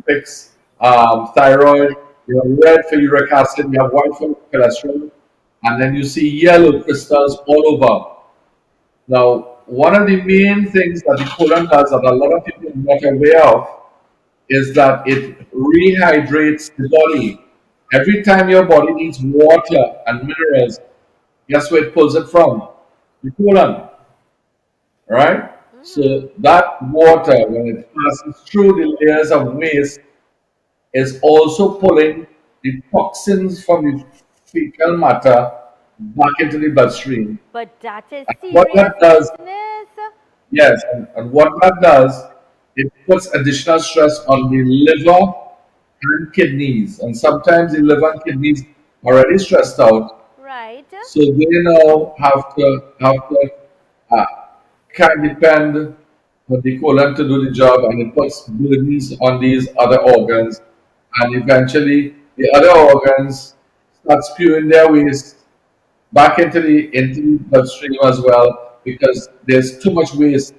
pix, thyroid, you have red for uric acid, you have white for cholesterol, and then you see yellow crystals all over. Now, one of the main things that the colon does that a lot of people are not aware of is that it rehydrates the body. Every time your body needs water and minerals, guess where it pulls it from? The colon, right? So that water, when it passes through the layers of waste, is also pulling the toxins from the fecal matter back into the bloodstream. But that is What serious that does business. Yes, and what that does, it puts additional stress on the liver and kidneys. And sometimes the liver and kidneys are already stressed out, Right. so they now have to uh, can depend on the colon to do the job, and it puts burdens on these other organs, and eventually the other organs start spewing their waste back into the bloodstream as well because there's too much waste,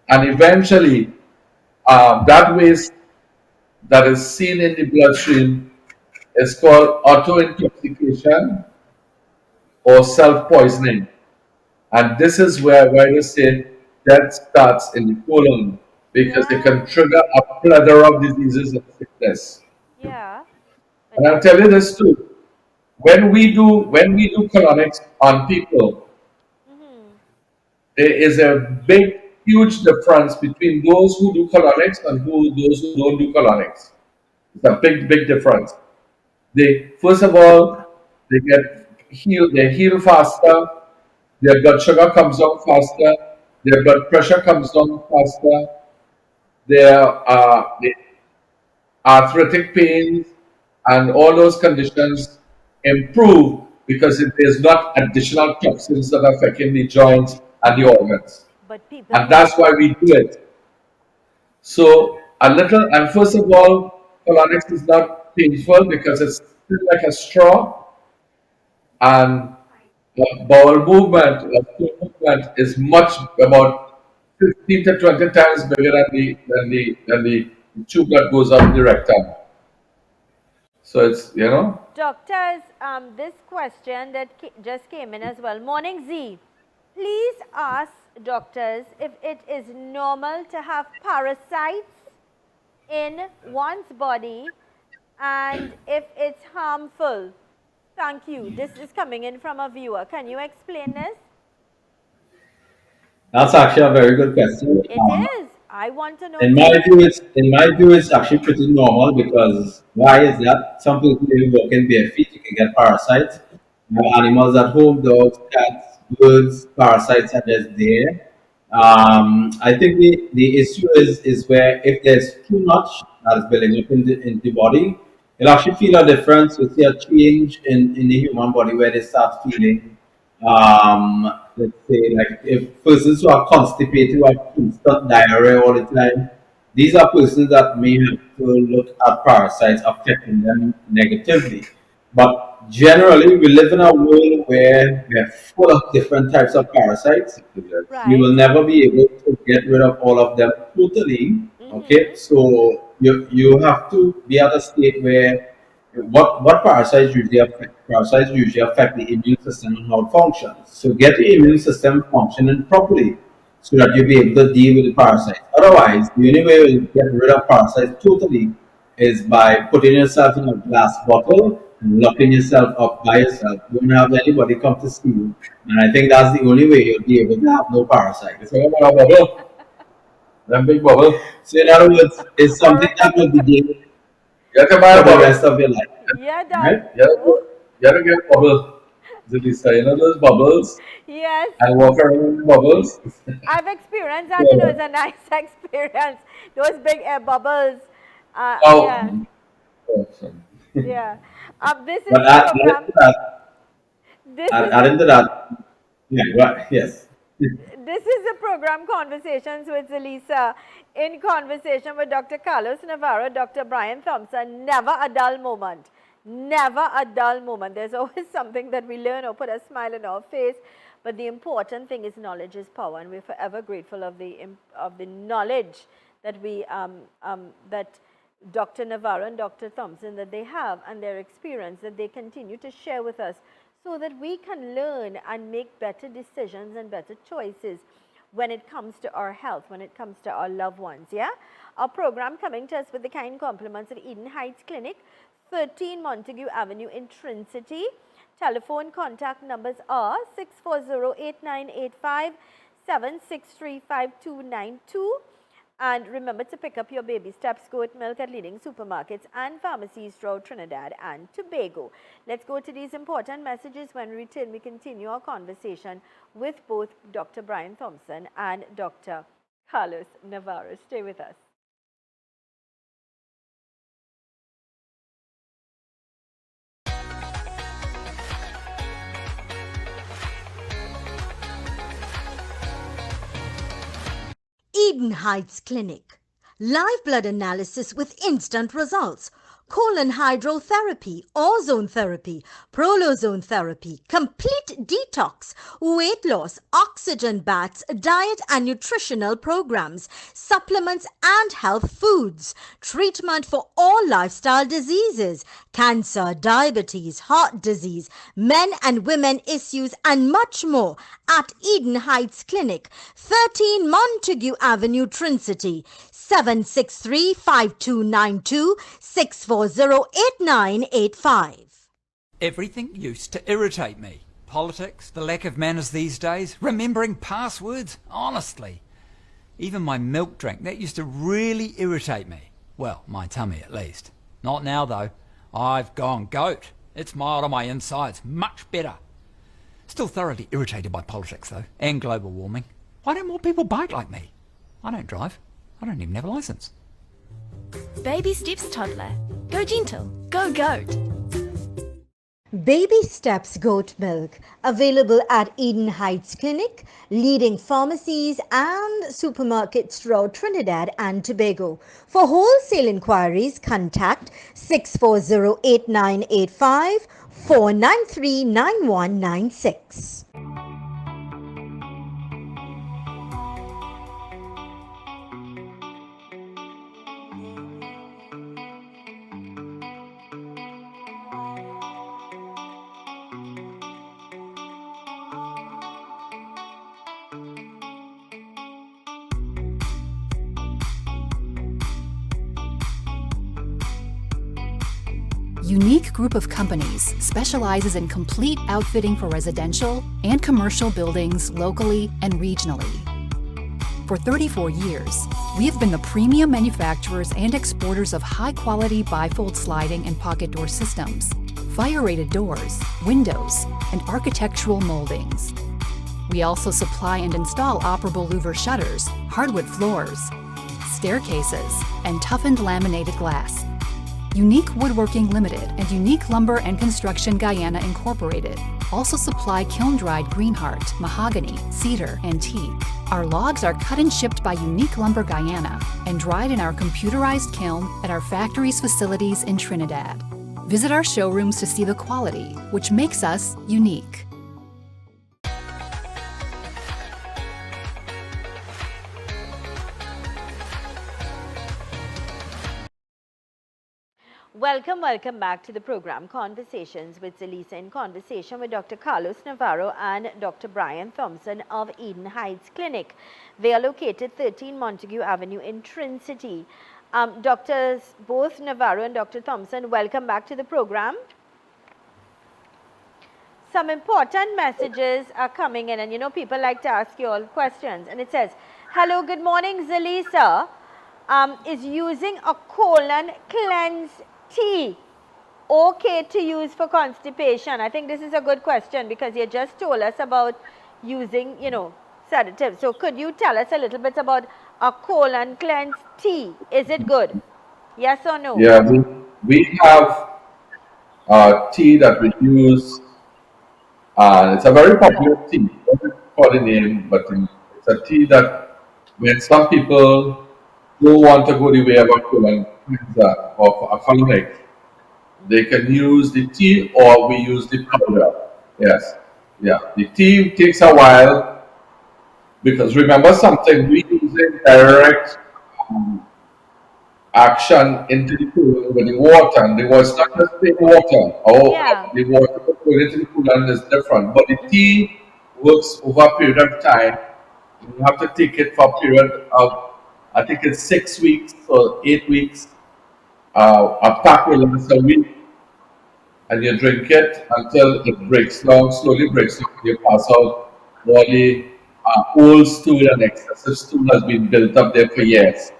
and eventually that waste that is seen in the bloodstream is called auto intoxication or self poisoning, and this is where they say death starts in the colon because it Yeah. can trigger a plethora of diseases and sickness. Yeah. And I'll tell you this too. When we do colonics on people, there is a big, huge difference between those who do colonics and those who don't do colonics. It's a big, big difference. They first of all they get healed. They heal faster. Their blood sugar comes down faster. Their blood pressure comes down faster. The arthritic pains and all those conditions improve because there's not additional toxins that are affecting the joints and the organs. But people And that's why we do it. So and first of all, colonics is not painful because it's still like a straw, and bowel movement or stool movement is much about 15 to 20 times bigger than the tube that goes up the rectum. So it's. doctors, this question that just came in as well. Morning Z. Please ask doctors if it is normal to have parasites in one's body and if it's harmful. Thank you. This is coming in from a viewer. Can you explain this? That's actually a very good question. It is. I want to know. In my view, it's actually pretty normal because why is that? Some people even walk in bare feet, you can get parasites. You have animals at home, dogs, cats, birds, parasites are just there. I think the issue is where if there's too much that is building up in the body, you'll actually feel a difference. You see a change in the human body where they start feeling let's say like if persons who are constipated who have constant diarrhea all the time, these are persons that may have to look at parasites affecting them negatively. But generally we live in a world where we are full of different types of parasites. You will never be able to get rid of all of them totally. Okay, so you have to be at a state where what parasites usually affect? Parasites usually affect the immune system and how it functions. So get your immune system functioning properly so that you'll be able to deal with the parasites. Otherwise, the only way you'll get rid of parasites totally is by putting yourself in a glass bottle and locking yourself up by yourself. You don't have anybody come to see you. And I think that's the only way you'll be able to have no parasites. So about a bubble, that big bubble. So in other words, it's something that will be there you have to buy a for the bubble. rest of your life. Yeah, Right? You have to get a bubble. Lisa, you know those bubbles? Yes. And walk around with bubbles. I've experienced that. You know, it's a nice experience. Those big air bubbles. Oh. Yeah. Awesome. Yeah. This is But the program. adding to that, yeah, right, yes. This is the program Conversations with Lisa. In conversation with Dr. Carlos Navarro, Dr. Brian Thompson. Never a dull moment. Never a dull moment. There's always something that we learn or put a smile on our face. But the important thing is knowledge is power, and we're forever grateful of the knowledge that that Dr. Navarro and Dr. Thompson that they have, and their experience that they continue to share with us, so that we can learn and make better decisions and better choices when it comes to our health, when it comes to our loved ones. Yeah, our program coming to us with the kind compliments of Eden Heights Clinic, 13 Montague Avenue in Trin-City. Telephone contact numbers are 640-8985, 763-5292. And remember to pick up your baby steps goat milk at leading supermarkets and pharmacies throughout Trinidad and Tobago. Let's go to these important messages. When we return, we continue our conversation with both Dr. Brian Thompson and Dr. Carlos Navarro. Stay with us. Eden Heights Clinic. Live blood analysis with instant results. Colon hydrotherapy, ozone therapy, prolozone therapy, complete detox, weight loss, oxygen baths, diet and nutritional programs, supplements and health foods, treatment for all lifestyle diseases, cancer, diabetes, heart disease, men and women issues and much more at Eden Heights Clinic, 13 Montague Avenue, Trin-City, 763-5292, 640-8985. Everything used to irritate me. Politics, the lack of manners these days, remembering passwords, honestly. Even my milk drink, that used to really irritate me. Well, my tummy at least. Not now though. I've gone goat. It's mild on my insides, much better. Still thoroughly irritated by politics though, and global warming. Why don't more people bike like me? I don't drive. I don't even have a license. Baby steps toddler. Go gentle. Go goat. Baby Steps Goat Milk, available at Eden Heights Clinic, leading pharmacies and supermarkets throughout Trinidad and Tobago. For wholesale inquiries, contact 640-8985, 493-9196. unique group of companies specializes in complete outfitting for residential and commercial buildings locally and regionally. For 34 years, we have been the premium manufacturers and exporters of high-quality bifold sliding and pocket door systems, fire-rated doors, windows, and architectural moldings. We also supply and install operable louver shutters, hardwood floors, staircases, and toughened laminated glass. Unique Woodworking Limited and Unique Lumber and Construction Guyana Incorporated also supply kiln-dried greenheart, mahogany, cedar, and teak. Our logs are cut and shipped by Unique Lumber Guyana and dried in our computerized kiln at our factory's facilities in Trinidad. Visit our showrooms to see the quality, which makes us unique. Welcome back to the program Conversations with Zelisa, in conversation with Dr. Carlos Navarro and Dr. Brian Thompson of Eden Heights Clinic. They are located 13 Montague Avenue in Trin City. Doctors, both Navarro and Dr. Thompson, welcome back to the program. Some important messages are coming in, and you know, people like to ask you all questions. And it says, hello, good morning, Zelisa. Is using a colon cleanse tea okay to use for constipation? I think this is a good question because you just told us about using, you know, sedatives. So could you tell us a little bit about a colon cleanse tea? Is it good? Yes or no? Yeah, we have tea that we use. It's a very popular tea. I don't call the name, but it's a tea that when some people don't want to go the way of a colon cleanser or a colonic, they can use the tea, or we use the powder. Yes, yeah. The tea takes a while because remember something, we using direct action into the colon with the water, and the water is not just plain water. The water going into the colon is different, but the tea works over a period of time. You have to take it for a period of, I think it's 6 weeks or 8 weeks. A pack will last a week, and you drink it until it breaks down, slowly breaks down, and you pass out. All the old stool and excessive stool has been built up there for years.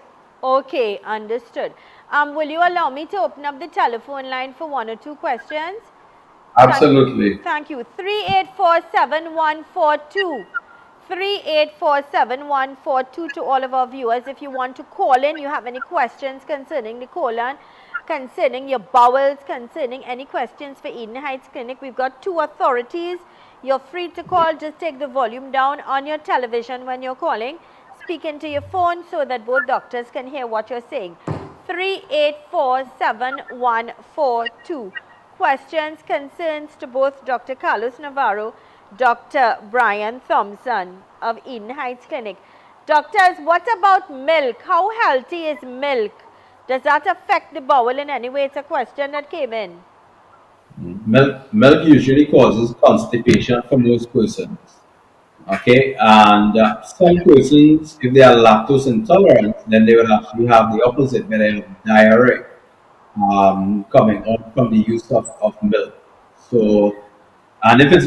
Okay, understood. Will you allow me to open up the telephone line for 1 or 2 questions? Absolutely. Thank you. 3847-142. 3847-142 to all of our viewers. If you want to call in, you have any questions concerning the colon, concerning your bowels, concerning any questions for Eden Heights Clinic, we've got 2 authorities. You're free to call. Just take the volume down on your television when you're calling. Speak into your phone so that both doctors can hear what you're saying. 3847-142. Questions, concerns to both Dr. Carlos Navarro, Dr. Brian Thompson of Eden Heights Clinic. Doctors, what about milk? How healthy is milk? Does that affect the bowel in any way? It's a question that came in. Milk usually causes constipation for most persons. Okay, and some persons, if they are lactose intolerant, then they will actually have the opposite, where they have diarrhea coming out from the use of milk. So, and if it's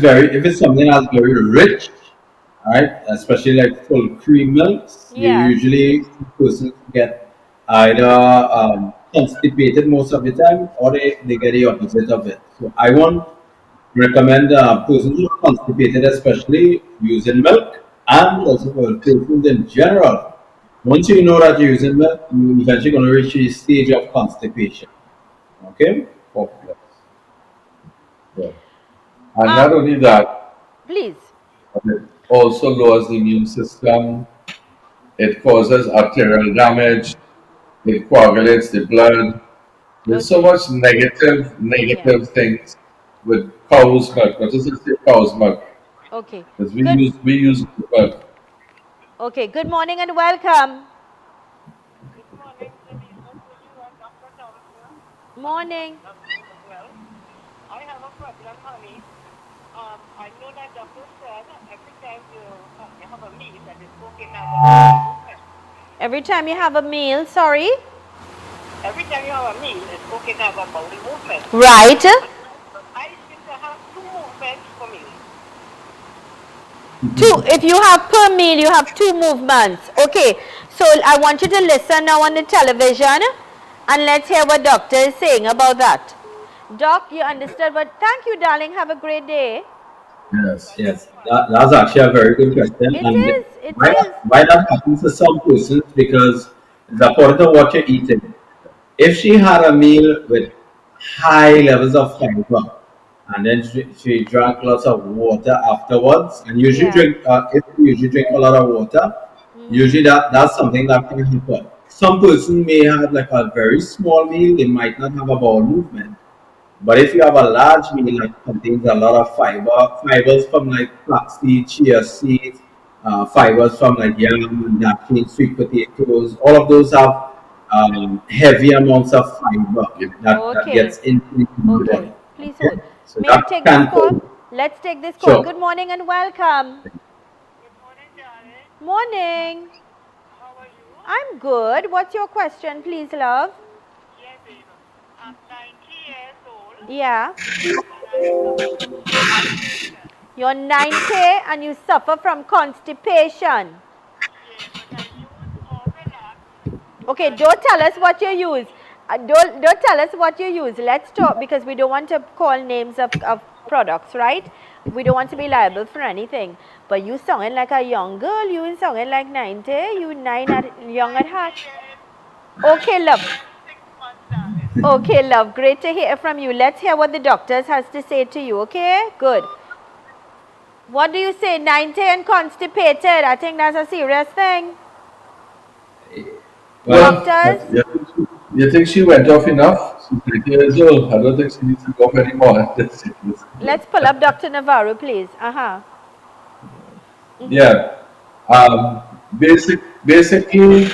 something that's very rich, right, especially like full cream milks, usually persons get either constipated most of the time, or they get the opposite of it. So I won't recommend persons who are constipated, especially using milk, and also for persons in general. Once you know that you're using milk, you're eventually going to reach a stage of constipation. Okay? Yeah. And not only that, please. It also lowers the immune system. It causes arterial damage. It coagulates the blood. There's so much negative things with cow's milk. What does it say, cow's milk? Okay. Because we use milk. Okay. Good morning and welcome. Morning. I have a problem, honey. I know that doctor said every time you have a meal that is okay now. Every time you have a meal, sorry? every time you have a meal, it's okay to have a bowel movement. Right. But I seem to have 2 movements for me. If you have per meal, you have 2 movements. Okay. So I want you to listen now on the television and let's hear what doctor is saying about that. Doc, you understood, but thank you, darling. Have a great day. Yes. That's actually a very good question. It is. Why that happens to some persons? Because it's according to what you're eating. If she had a meal with high levels of fiber, and then she drank lots of water afterwards, and usually if you usually drink a lot of water, usually that's something that can happen. Some person may have like a very small meal, they might not have a bowel movement. But if you have a large meal that contains a lot of fibers from like flaxseed, chia seeds, fibers from like yam, dashi, sweet potatoes, all of those have heavy amounts of fiber that gets into the body. Please hold. So May I that take can this call? cause- Let's take this call. Sure. Good morning and welcome. Morning. How are you? I'm good. What's your question, please, love? Yes, baby. I'm 90 years old. Yeah. And I suffer from constipation. You're 90 and you suffer from constipation. Yes, but I use Orvelac. Okay, don't tell us what you use. Don't tell us what you use. Let's talk because we don't want to call names of products, right? We don't want to be liable for anything. But you sounding like a young girl. You sounding like 90. You young at heart. Okay, love. 6 months, darling. Okay, love. Great to hear from you. Let's hear what the doctors has to say to you. Okay, good. What do you say? 90 and constipated. I think that's a serious thing. Well, Doctors? you think she went off enough? She's 90 years old. I don't think she needs to go off anymore. Let's pull up Dr. Navarro, please. Yeah. Basically,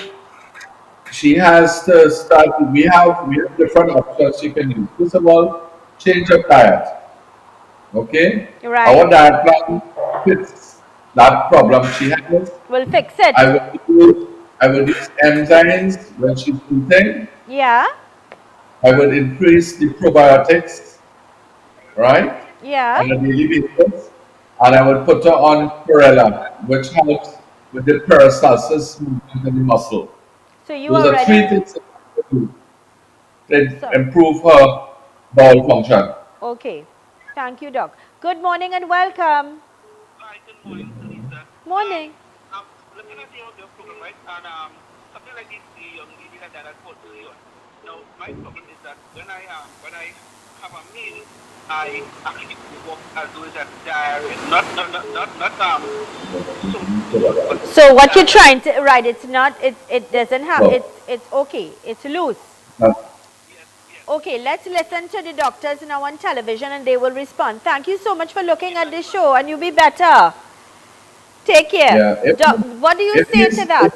she has to start. We have different options she can use. First of all, change her diet. Okay. Right. Our diet plan fits that problem she has. We'll fix it. I would use enzymes when she's eating. Yeah. I would increase the probiotics, right? Yeah. On a daily basis. And I would put her on Perella, which helps with the peristalsis movement in the muscle. So you Those are 3 already. things that I do to improve her bowel function. Okay. Thank you, Doc. Good morning and welcome. Hi, good morning, Lisa. Morning. I'm looking at your program, right? And something like this, the young lady that I put on. Now, my problem is that when I have a meal, I actually walk as though it's a diarrhea. So what you're trying to, right, it's not, it doesn't have, it's okay, it's loose. Okay, let's listen to the doctors now on television and they will respond. Thank you so much for looking at this show and you'll be better. Take care. Yeah, what do you say to that?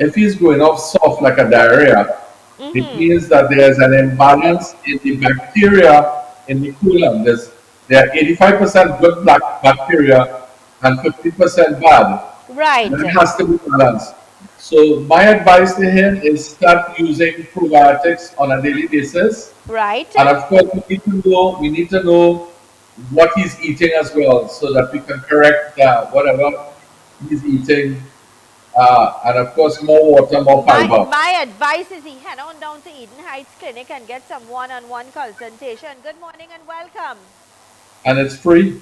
If he's going off soft like a diarrhea, it means that there's an imbalance in the bacteria in the colon. There are 85% good black bacteria and 50% bad. Right. That has to be balanced. So my advice to him is start using probiotics on a daily basis. Right. And of course we need to know what he's eating as well so that we can correct whatever he's eating. And of course more water, more fiber. My advice is he head on down to Eden Heights Clinic and get some one-on-one consultation. Good morning and welcome. And it's free.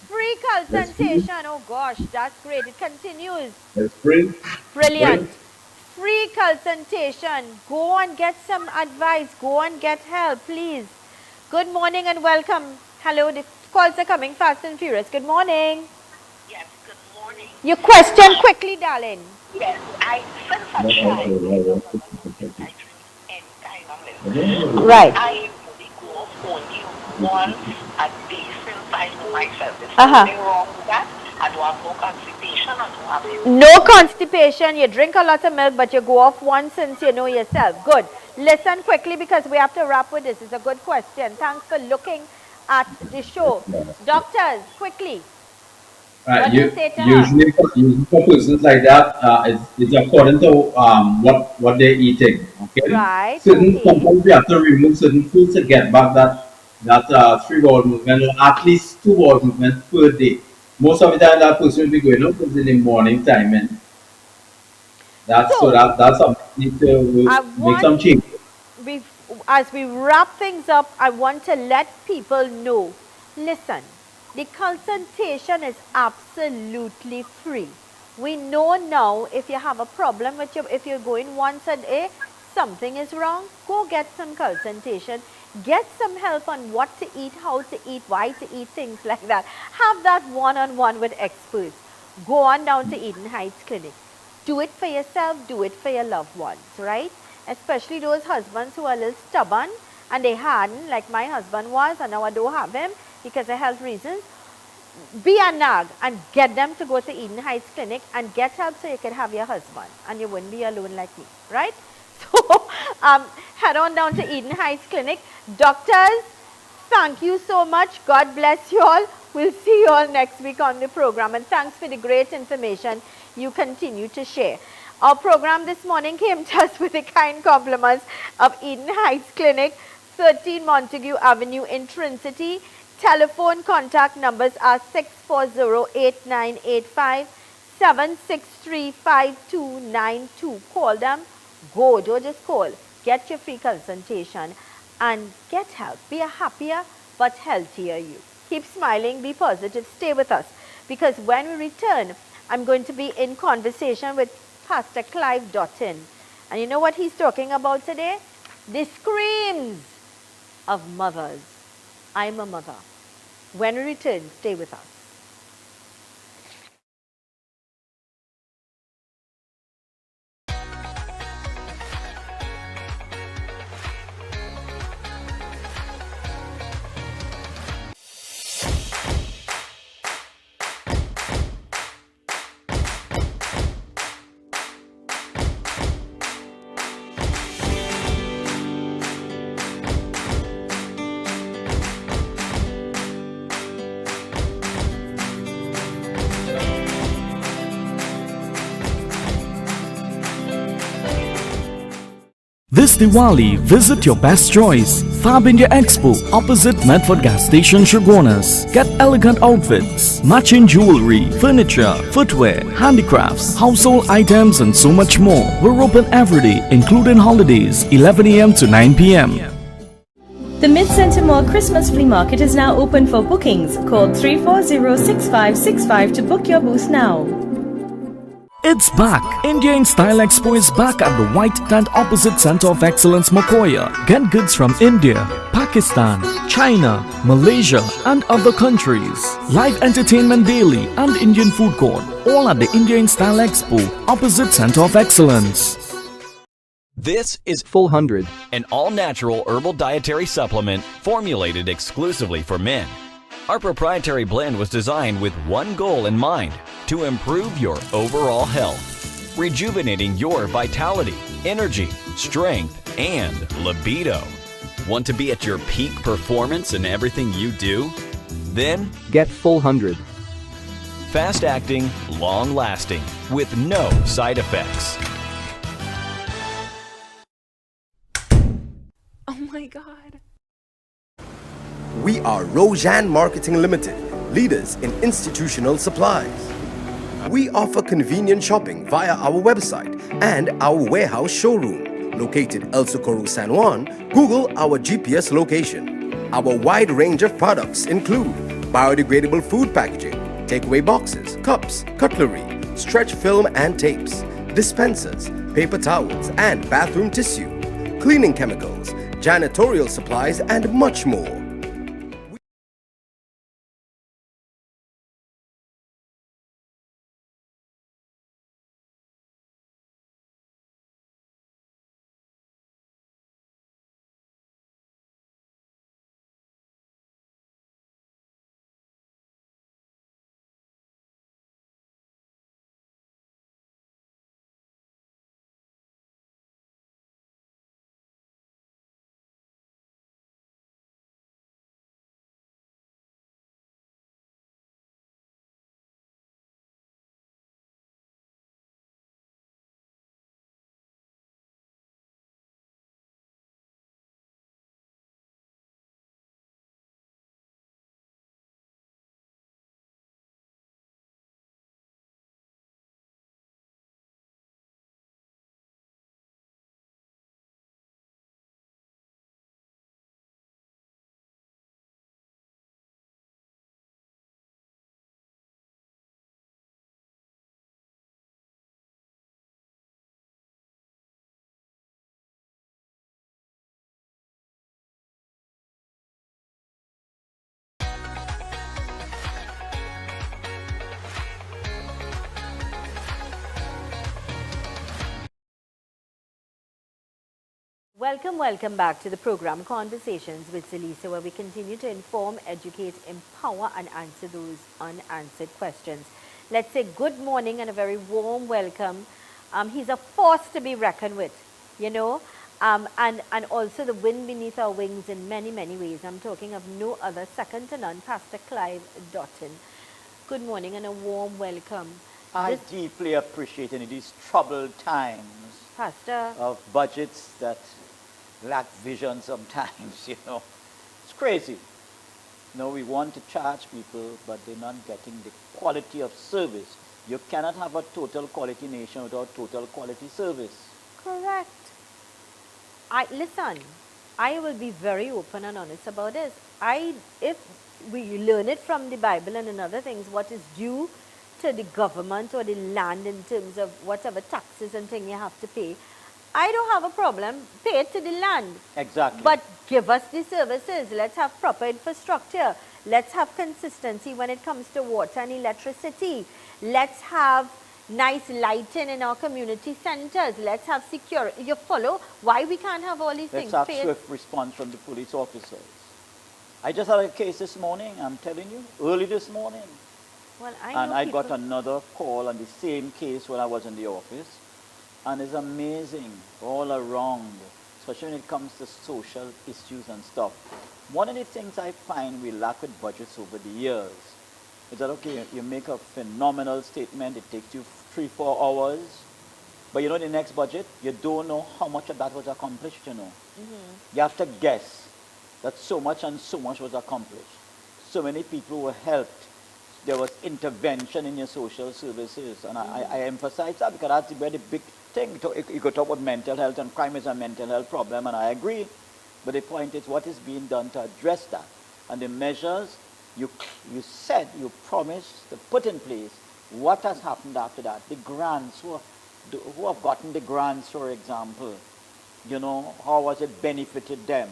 Free consultation. Oh gosh, that's great. It continues. It's free. Brilliant. Free consultation. Go and get some advice. Go and get help, please. Good morning and welcome. Hello, the calls are coming fast and furious. Good morning. Yes, good morning. Your question quickly, darling. Yes, since a child, any kind of milk. Right. I usually go off only once a day since I know myself. There's nothing wrong with that. I don't have no constipation. I don't have it. No constipation. You drink a lot of milk, but you go off once since you know yourself. Good. Listen quickly because we have to wrap with this. It's a good question. Thanks for looking at the show. Doctors, quickly. What do you say to her? Usually for persons like that, it's according to what they're eating. Okay. Right. Sometimes we have to remove certain foods to get back that 3 bowel movement or at least 2 bowel movement per day. Most of the time that person will be going out is in the morning time, and that's something we need to make some change. As we wrap things up, I want to let people know, listen, the consultation is absolutely free. We know now if you have a problem with if you're going once a day, something is wrong, go get some consultation, get some help on what to eat, how to eat, why to eat, things like that. Have that one-on-one with experts. Go on down to Eden Heights Clinic. Do it for yourself, do it for your loved ones, right? Especially those husbands who are a little stubborn and they hadn't, like my husband was, and now I don't have him because of health reasons. Be a nag and get them to go to Eden Heights Clinic and get help so you can have your husband and you wouldn't be alone like me, right? So head on down to Eden Heights Clinic. Doctors, thank you so much. God bless you all. We'll see you all next week on the program, and thanks for the great information you continue to share. Our program this morning came to us with the kind compliments of Eden Heights Clinic, 13 Montague Avenue in Trinity. Telephone contact numbers are 640-8985, 763-5292. Call them. Go, don't just call. Get your free consultation and get help. Be a happier but healthier you. Keep smiling, be positive, stay with us, because when we return, I'm going to be in conversation with Pastor Clive Dottin. And you know what he's talking about today? The screams of mothers. I'm a mother. When we return, stay with us. This Diwali, visit your best choice, Fab India Expo, opposite Medford Gas Station, Chaguanas. Get elegant outfits, matching jewelry, furniture, footwear, handicrafts, household items and so much more. We're open every day, including holidays, 11 a.m. to 9 p.m. The Mid-Center Mall Christmas Flea Market is now open for bookings. Call 340-6565 to book your booth now. It's back! India in Style Expo is back at the White Tent opposite Center of Excellence, Mokoya. Get goods from India, Pakistan, China, Malaysia and other countries. Live entertainment daily and Indian food court, all at the India in Style Expo opposite Center of Excellence. This is Full 100, an all-natural herbal dietary supplement formulated exclusively for men. Our proprietary blend was designed with one goal in mind: to improve your overall health, rejuvenating your vitality, energy, strength, and libido. Want to be at your peak performance in everything you do? Then get Full 100. Fast-acting, long-lasting, with no side effects. Oh my God. We are Rojan Marketing Limited, leaders in institutional supplies. We offer convenient shopping via our website and our warehouse showroom. Located El Socorro, San Juan, Google our GPS location. Our wide range of products include biodegradable food packaging, takeaway boxes, cups, cutlery, stretch film and tapes, dispensers, paper towels and bathroom tissue, cleaning chemicals, janitorial supplies and much more. Welcome back to the program Conversations with Zelisa, where we continue to inform, educate, empower and answer those unanswered questions. Let's say good morning and a very warm welcome. He's a force to be reckoned with, you know, and also the wind beneath our wings in many, many ways. I'm talking of no other, second to none, Pastor Clive Dotton. Good morning and a warm welcome. I deeply appreciate in these troubled times, Pastor, of budgets that lack vision sometimes, you know. It's crazy. You know, we want to charge people, but they're not getting the quality of service. You cannot have a total quality nation without total quality service. correct. Listen, I will be very open and honest about this. If we learn it from the Bible and in other things, what is due to the government or the land in terms of whatever taxes and things you have to pay, I don't have a problem. Pay it to the land. Exactly. But give us the services. Let's have proper infrastructure. Let's have consistency when it comes to water and electricity. Let's have nice lighting in our community centers. Let's have security. You follow? Why we can't have all these things? Let's have Pay it. swift response from the police officers. I just had a case this morning, I'm telling you, early this morning. Well, And I got another call on the same case when I was in the office. And it's amazing all around, especially when it comes to social issues and stuff. One of the things I find we lack with budgets over the years is that, okay, you make a phenomenal statement, it takes you 3-4 hours, but you know the next budget, you don't know how much of that was accomplished, you know. You have to guess that so much and so much was accomplished. So many people were helped. There was intervention in your social services, and I emphasize that because that's a very big thing. You could talk about mental health, and crime is a mental health problem, and I agree. But the point is, what is being done to address that? And the measures you said, you promised to put in place, what has happened after that? The grants, who have gotten the grants, for example, you know, how has it benefited them?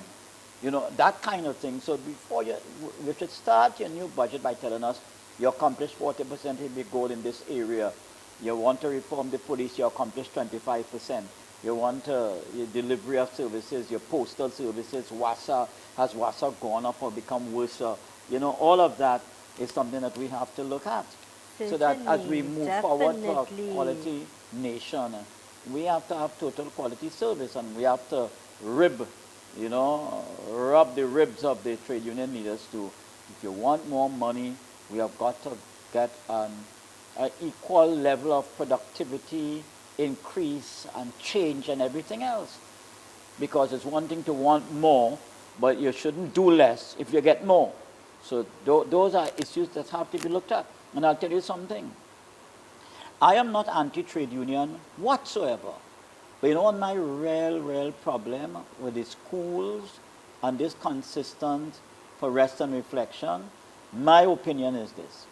You know, that kind of thing. So before you should start your new budget by telling us, you accomplished 40% of your goal in this area. You want to reform the police, you accomplished 25%. You want your delivery of services, your postal services, has WASA gone up or become worse? You know, all of that is something that we have to look at. So that as we move forward to a quality nation, we have to have total quality service, and we have to rub the ribs of the trade union leaders too. If you want more money, we have got to get an equal level of productivity, increase and change and everything else. Because it's one thing to want more, but you shouldn't do less if you get more. So those are issues that have to be looked at. And I'll tell you something. I am not anti-trade union whatsoever. But you know what my real problem with the schools and this consistent for rest and reflection? My opinion is this.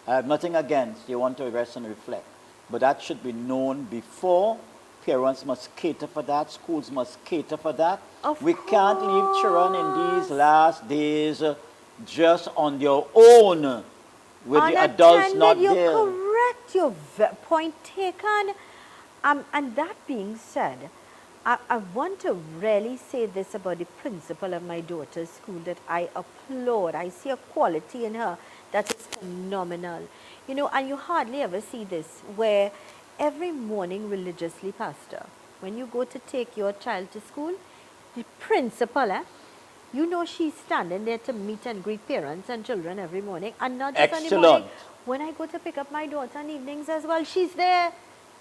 I have nothing against you want to rest and reflect, but that should be known before. Parents must cater for that. Schools must cater for that. We can't leave children in these last days just on their own with the adults not you're there. correct. Your point taken. And that being said, I want to really say this about the principal of my daughter's school that I applaud. I see a quality in her that is phenomenal. You know, and you hardly ever see this where every morning religiously, Pastor, when you go to take your child to school, the principal, you know she's standing there to meet and greet parents and children every morning. And not just on the morning. When I go to pick up my daughter in evenings as well, she's there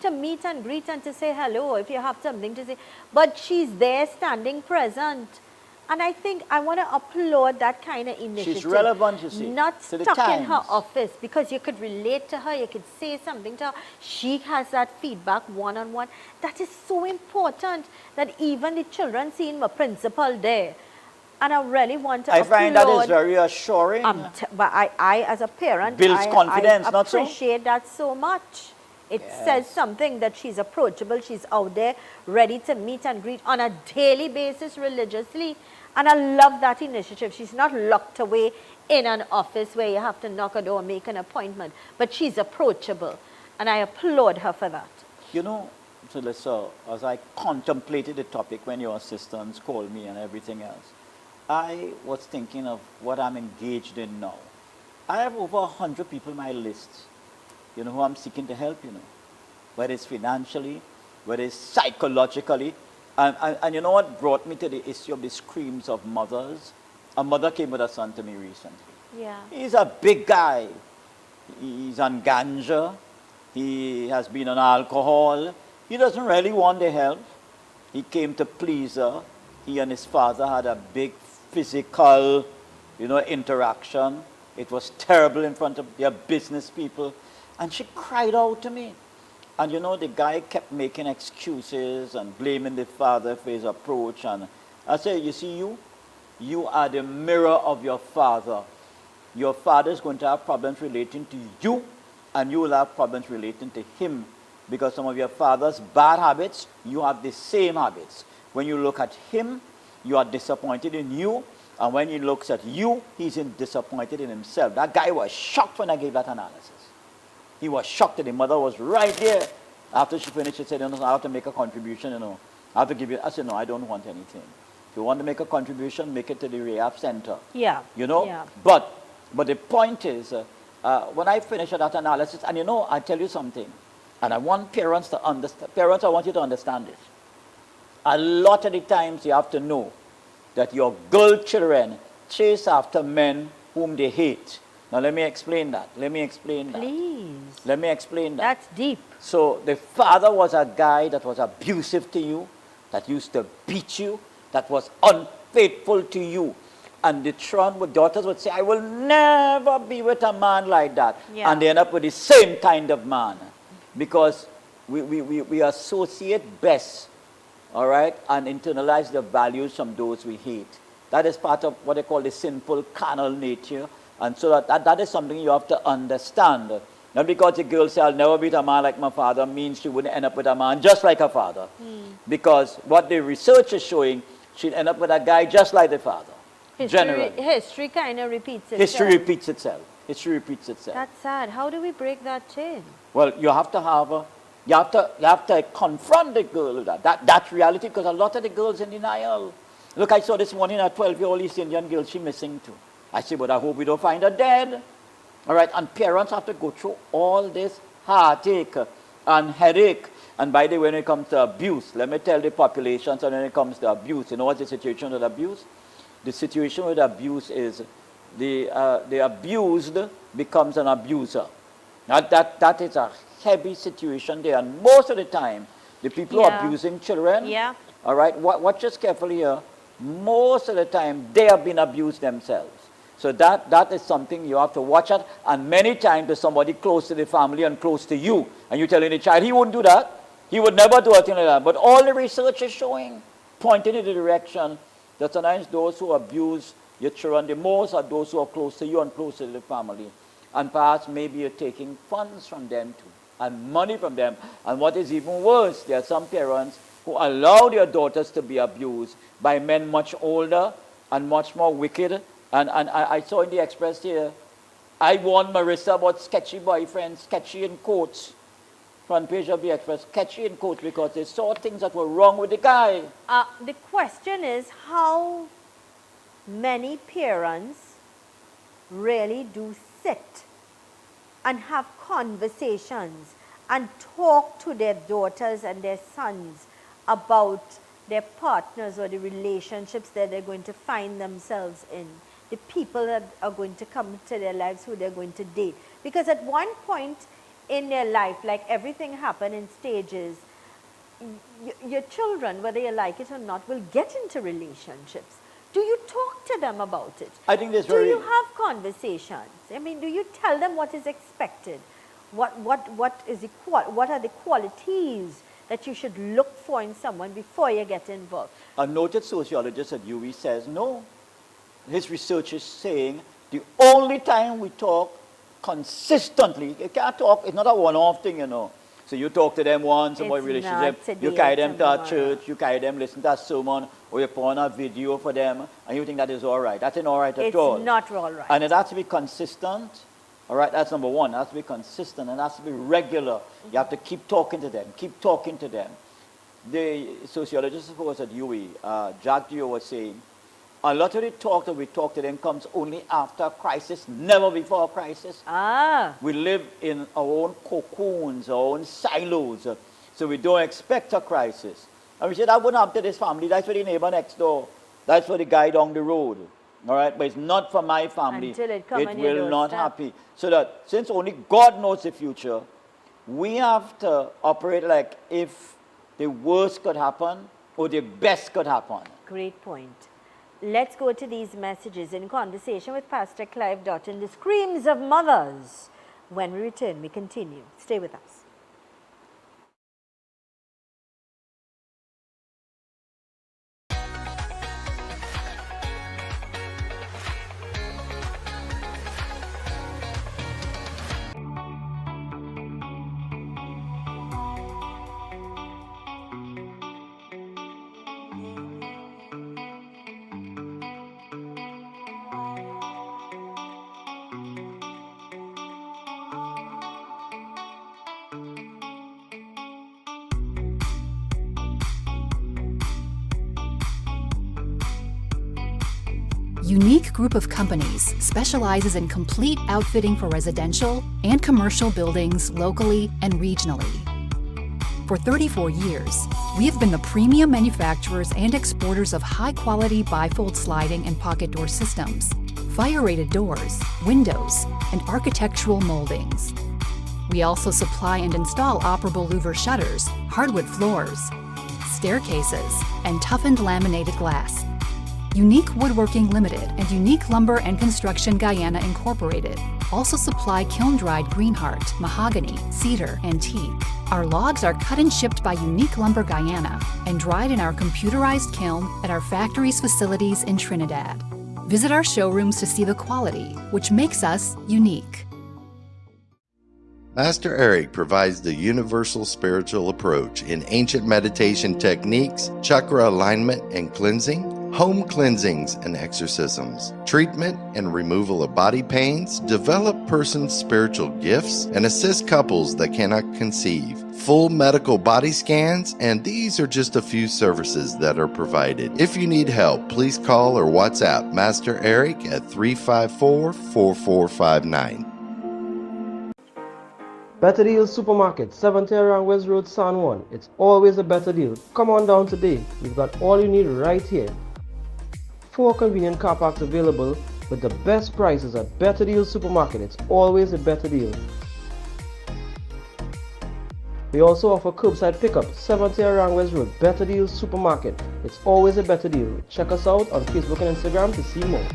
to meet and greet and to say hello if you have something to say. But she's there standing present. And I think I want to applaud that kind of initiative. She's relevant, you see, not to the stuck in her times. office, because you could relate to her, you could say something to her. She has that feedback one-on-one. That is so important that even the children seeing a principal there. And I really want to applaud. I find that is very assuring. But I as a parent, Builds confidence, I not so? appreciate that so much. It says something that she's approachable, she's out there, ready to meet and greet on a daily basis religiously. And I love that initiative. She's not locked away in an office where you have to knock a door, make an appointment. But she's approachable. And I applaud her for that. You know, So as I contemplated the topic when your assistants called me and everything else, I was thinking of what I'm engaged in now. I have over 100 people on my list, you know, who I'm seeking to help, you know, whether it's financially, whether it's psychologically. And you know what brought me to the issue of the screams of mothers? A mother came with a son to me recently. Yeah. He's a big guy. He's on ganja. He has been on alcohol. He doesn't really want the help. He came to please her. He and his father had a big physical, you know, interaction. It was terrible in front of their business people. And she cried out to me. And you know, the guy kept making excuses and blaming the father for his approach. And I said, you see, you are the mirror of your father. Your father is going to have problems relating to you, and you will have problems relating to him. Because some of your father's bad habits, you have the same habits. When you look at him, you are disappointed in you. And when he looks at you, he's disappointed in himself. That guy was shocked when I gave that analysis. He was shocked that the mother was right there. After she finished, she said, you know, I have to make a contribution, you know. I have to give you, I said, no, I don't want anything. If you want to make a contribution, make it to the rehab center. Yeah. You know? Yeah. But the point is, when I finish that analysis, and you know, I tell you something, and I want parents to understand, parents, I want you to understand this. A lot of the times you have to know that your girl children chase after men whom they hate. Now let me explain that. Let me explain that. Please. Let me explain that. That's deep. So the father was a guy that was abusive to you, that used to beat you, that was unfaithful to you. And the daughters would say, I will never be with a man like that. Yeah. And they end up with the same kind of man. Because we associate best, all right, and internalize the values from those we hate. That is part of what they call the sinful carnal nature. And so that is something you have to understand. Not because the girl says, I'll never be with a man like my father, means she wouldn't end up with a man just like her father. Because what the research is showing, she'd end up with a guy just like the father. History kind of repeats itself. History repeats itself. History repeats itself. That's sad. How do we break that chain? Well, you have to confront the girl with that reality, because a lot of the girls in denial. Look, I saw this morning a 12-year-old East Indian girl, she missing too. I said, but I hope we don't find her dead. All right, and parents have to go through all this heartache and headache. And by the way, when it comes to abuse, let me tell the population, so when it comes to abuse, you know what's the situation with abuse? The situation with abuse is the abused becomes an abuser. Now that is a heavy situation there, and most of the time, the people who are abusing children, all right, watch this carefully here, most of the time, they have been abused themselves. So that is something you have to watch at, and many times there's somebody close to the family and close to you, and you're telling the child, he wouldn't do that, he would never do a thing like that. But all the research is showing, pointing in the direction that sometimes those who abuse your children the most are those who are close to you and close to the family. And perhaps maybe you're taking funds from them too, and money from them. And what is even worse, there are some parents who allow their daughters to be abused by men much older and much more wicked. And I saw in the Express here, I warned Marissa about sketchy boyfriends, sketchy in quotes, front page of the Express, sketchy in quotes, because they saw things that were wrong with the guy. The question is, how many parents really do sit and have conversations and talk to their daughters and their sons about their partners or the relationships that they're going to find themselves in, the people that are going to come into their lives, who they're going to date. Because at one point in their life, like everything happened in stages, your children, whether you like it or not, will get into relationships. Do you talk to them about it? I think there's Do you have conversations? I mean, do you tell them what is expected? What are the qualities that you should look for in someone before you get involved? A noted sociologist at UWI says no. His research is saying the only time we talk consistently, you can't talk, it's not a one-off thing, you know. So you talk to them once about relationship, you carry them to a church, you carry them listen to a sermon, or you put on a video for them, and you think that is all right. That's not all right at all. It's not all right. And it has to be consistent, All right, that's number one. It has to be consistent and it has to be regular. You have to keep talking to them, keep talking to them. The sociologist who was at UWI, Jack Dio, was saying, a lot of the talk that we talk to them comes only after a crisis, never before a crisis. We live in our own cocoons, our own silos, so we don't expect a crisis. And we say, that wouldn't happen to this family, that's for the neighbor next door, that's for the guy down the road. All right, but it's not for my family. Until it will not happen. So that since only God knows the future, we have to operate like if the worst could happen or the best could happen. Great point. Let's go to these messages in conversation with Pastor Clive Dotton, the screams of mothers. When we return, we continue. Stay with us. Unique Group of Companies specializes in complete outfitting for residential and commercial buildings locally and regionally. For 34 years, we have been the premium manufacturers and exporters of high-quality bifold sliding and pocket door systems, fire-rated doors, windows, and architectural moldings. We also supply and install operable louver shutters, hardwood floors, staircases, and toughened laminated glass. Unique Woodworking Limited and Unique Lumber and Construction Guyana Incorporated also supply kiln-dried greenheart, mahogany, cedar, and teak. Our logs are cut and shipped by Unique Lumber Guyana and dried in our computerized kiln at our factory's facilities in Trinidad. Visit our showrooms to see the quality, which makes us unique. Master Eric provides the universal spiritual approach in ancient meditation techniques, chakra alignment and cleansing, home cleansings and exorcisms, treatment and removal of body pains, develop persons' spiritual gifts, and assist couples that cannot conceive, full medical body scans, and these are just a few services that are provided. If you need help, please call or WhatsApp Master Eric at 354-4459. Better Deal Supermarket, 70 around West Road, San Juan. It's always a better deal. Come on down today. We've got all you need right here. 4 convenient car parks available with the best prices at Better Deal Supermarket. It's always a better deal. We also offer curbside pickup, 70 around West Road, Better Deal Supermarket. It's always a better deal. Check us out on Facebook and Instagram to see more.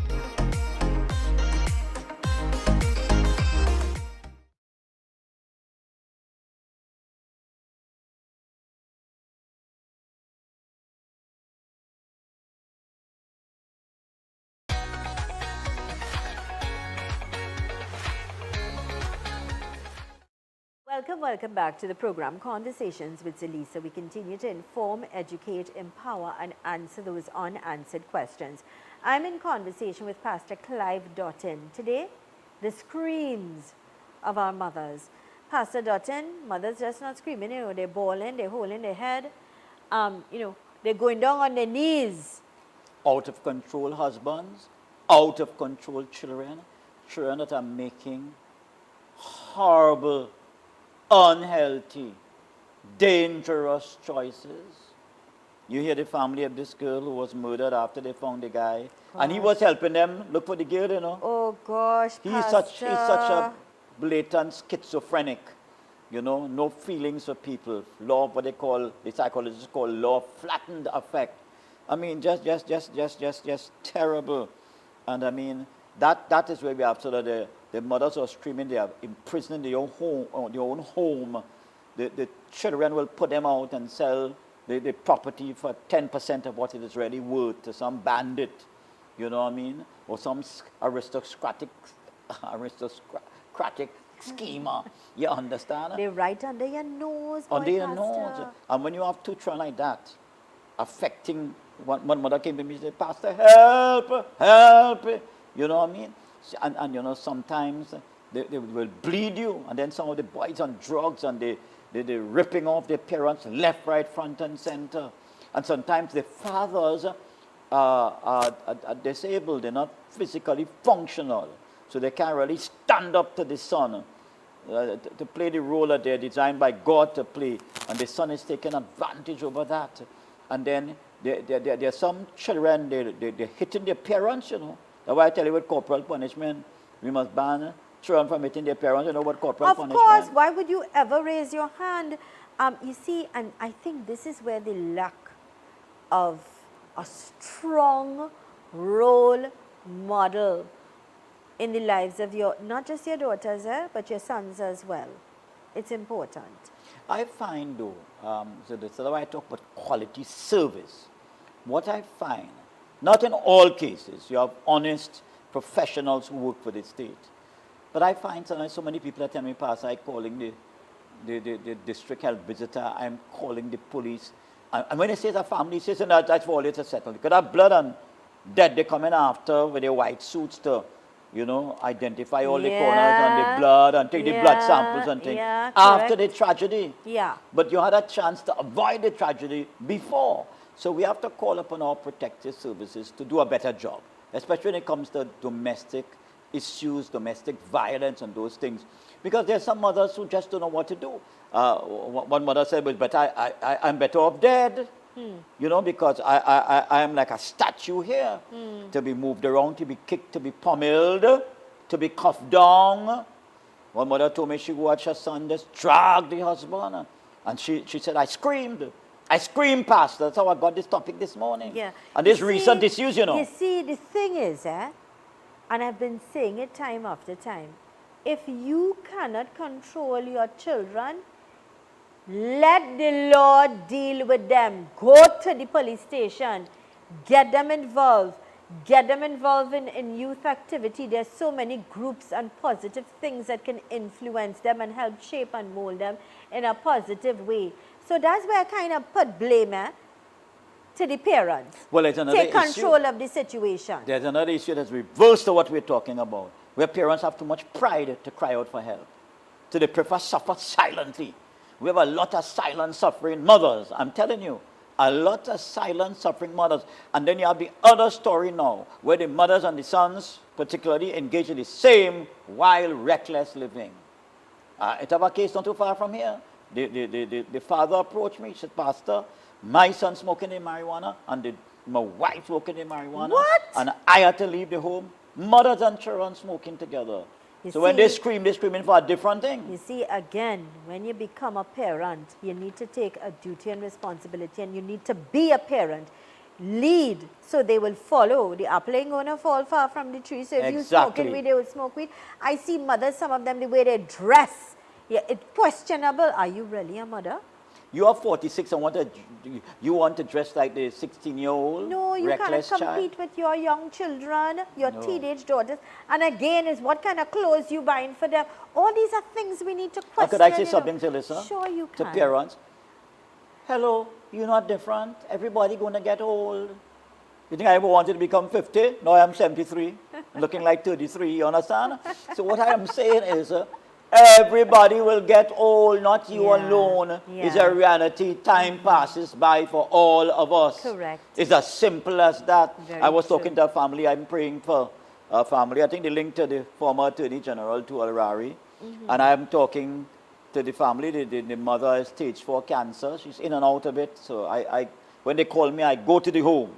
Welcome back to the program Conversations with Zelisa. We continue to inform, educate, empower and answer those unanswered questions. I'm in conversation with Pastor Clive Dotton. Today, the screams of our mothers. Pastor Dotton, mothers just not screaming, they're bawling, they're holding their head, they're going down on their knees. Out of control husbands, out of control children that are making horrible, unhealthy, dangerous choices. You hear the family of this girl who was murdered after they found the guy, and he was helping them look for the girl, Oh gosh, He's such a blatant schizophrenic, no feelings for people. Law, what the psychologists call law of flattened affect. I mean, just terrible. And I mean, that is where we have sort of the mothers are screaming, they are imprisoned in their own home. The children will put them out and sell the property for 10% of what it is really worth to some bandit, you know what I mean? Or some aristocratic schemer, you understand? They're right under your nose, under your nose. And when you have two children like that, affecting, one mother came to me and said, Pastor, help, you know what I mean? And sometimes they will bleed you, and then some of the boys on drugs, and they're ripping off their parents left, right, front, and center. And sometimes the fathers are disabled, they're not physically functional, so they can't really stand up to the son to play the role that they're designed by God to play, and the son is taking advantage over that. And then there are some children, they're hitting their parents, you know. That's why I tell you with corporal punishment, we must ban children from hitting their parents. You know what corporal punishment? Of course, why would you ever raise your hand? You see, and I think this is where the lack of a strong role model in the lives of not just your daughters, but your sons as well. It's important. I find though, so that's why I talk about quality service. What I find, not in all cases, you have honest professionals who work for the state, but I find sometimes so many people that tell me, Pastor, I'm calling the district health visitor, I'm calling the police. And when they say the family, says that's for all it's settled. Because that blood and dead, they come in after with their white suits to, you know, identify all the corners and the blood and take the blood samples and things after the tragedy. Yeah. But you had a chance to avoid the tragedy before. So we have to call upon our protective services to do a better job, especially when it comes to domestic issues, domestic violence and those things. Because there's some mothers who just don't know what to do. One mother said, but I'm better off dead. You know, because I am like a statue here, to be moved around, to be kicked, to be pummeled, to be cuffed down. One mother told me she watched her son just drag the husband, and she said, I screamed, Pastor. That's how I got this topic this morning. Yeah. And this recent issues, you know. You see, the thing is, and I've been saying it time after time, if you cannot control your children, let the Lord deal with them. Go to the police station. Get them involved. Get them involved in youth activity. There's so many groups and positive things that can influence them and help shape and mold them in a positive way. So that's where I kind of put blame to the parents. Well, there's another Take control of the situation. There's another issue that's reverse to what we're talking about, where parents have too much pride to cry out for help. So they prefer suffer silently. We have a lot of silent suffering mothers, I'm telling you. A lot of silent suffering mothers. And then you have the other story now, where the mothers and the sons, particularly, engage in the same wild, reckless living. It have a case not too far from here. The father approached me, he said, Pastor, my son smoking the marijuana, and my wife smoking the marijuana. What? And I had to leave the home. Mothers and children smoking together. So when they scream, they're screaming for a different thing. You see, again, when you become a parent, you need to take a duty and responsibility, and you need to be a parent. Lead, so they will follow. The apple ain't going to fall far from the tree. So if you smoking weed, they will smoke weed. I see mothers, some of them, the way they dress, it's questionable. Are you really a mother? You are 46 and you want to dress like the 16-year-old No, you cannot compete with your young children, your teenage daughters. And again, is what kind of clothes you buying for them. All these are things we need to question. Could I say something to Lisa? Sure you can. To parents. Hello, you're not different. Everybody going to get old. You think I ever wanted to become 50? No, I'm 73. Looking like 33, you understand? So what I am saying is, everybody will get old, not you alone. It's a reality. Time passes by for all of us. Correct. It's as simple as that. Very I was true. talking to a family. I'm praying for a family. I think they linked to the former Attorney General, to Al-Rari. And I'm talking to the family. The mother has stage 4 cancer. She's in and out of it. So when they call me, I go to the home.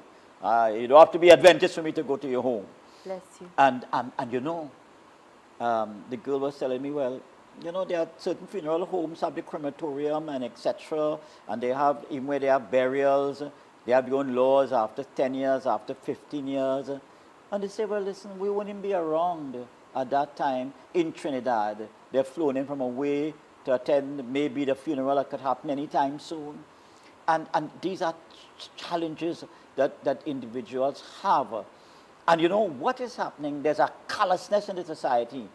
You don't have to be Adventist for me to go to your home. Bless you. And you know, the girl was telling me, well, you know, there are certain funeral homes have the crematorium and etc. And they have, even where they have burials, they have their own laws after 10 years, after 15 years. And they say, well, listen, we wouldn't be around at that time in Trinidad. They're flown in from away to attend maybe the funeral that could happen anytime soon. And these are challenges that individuals have. And you know what is happening? There's a callousness in the society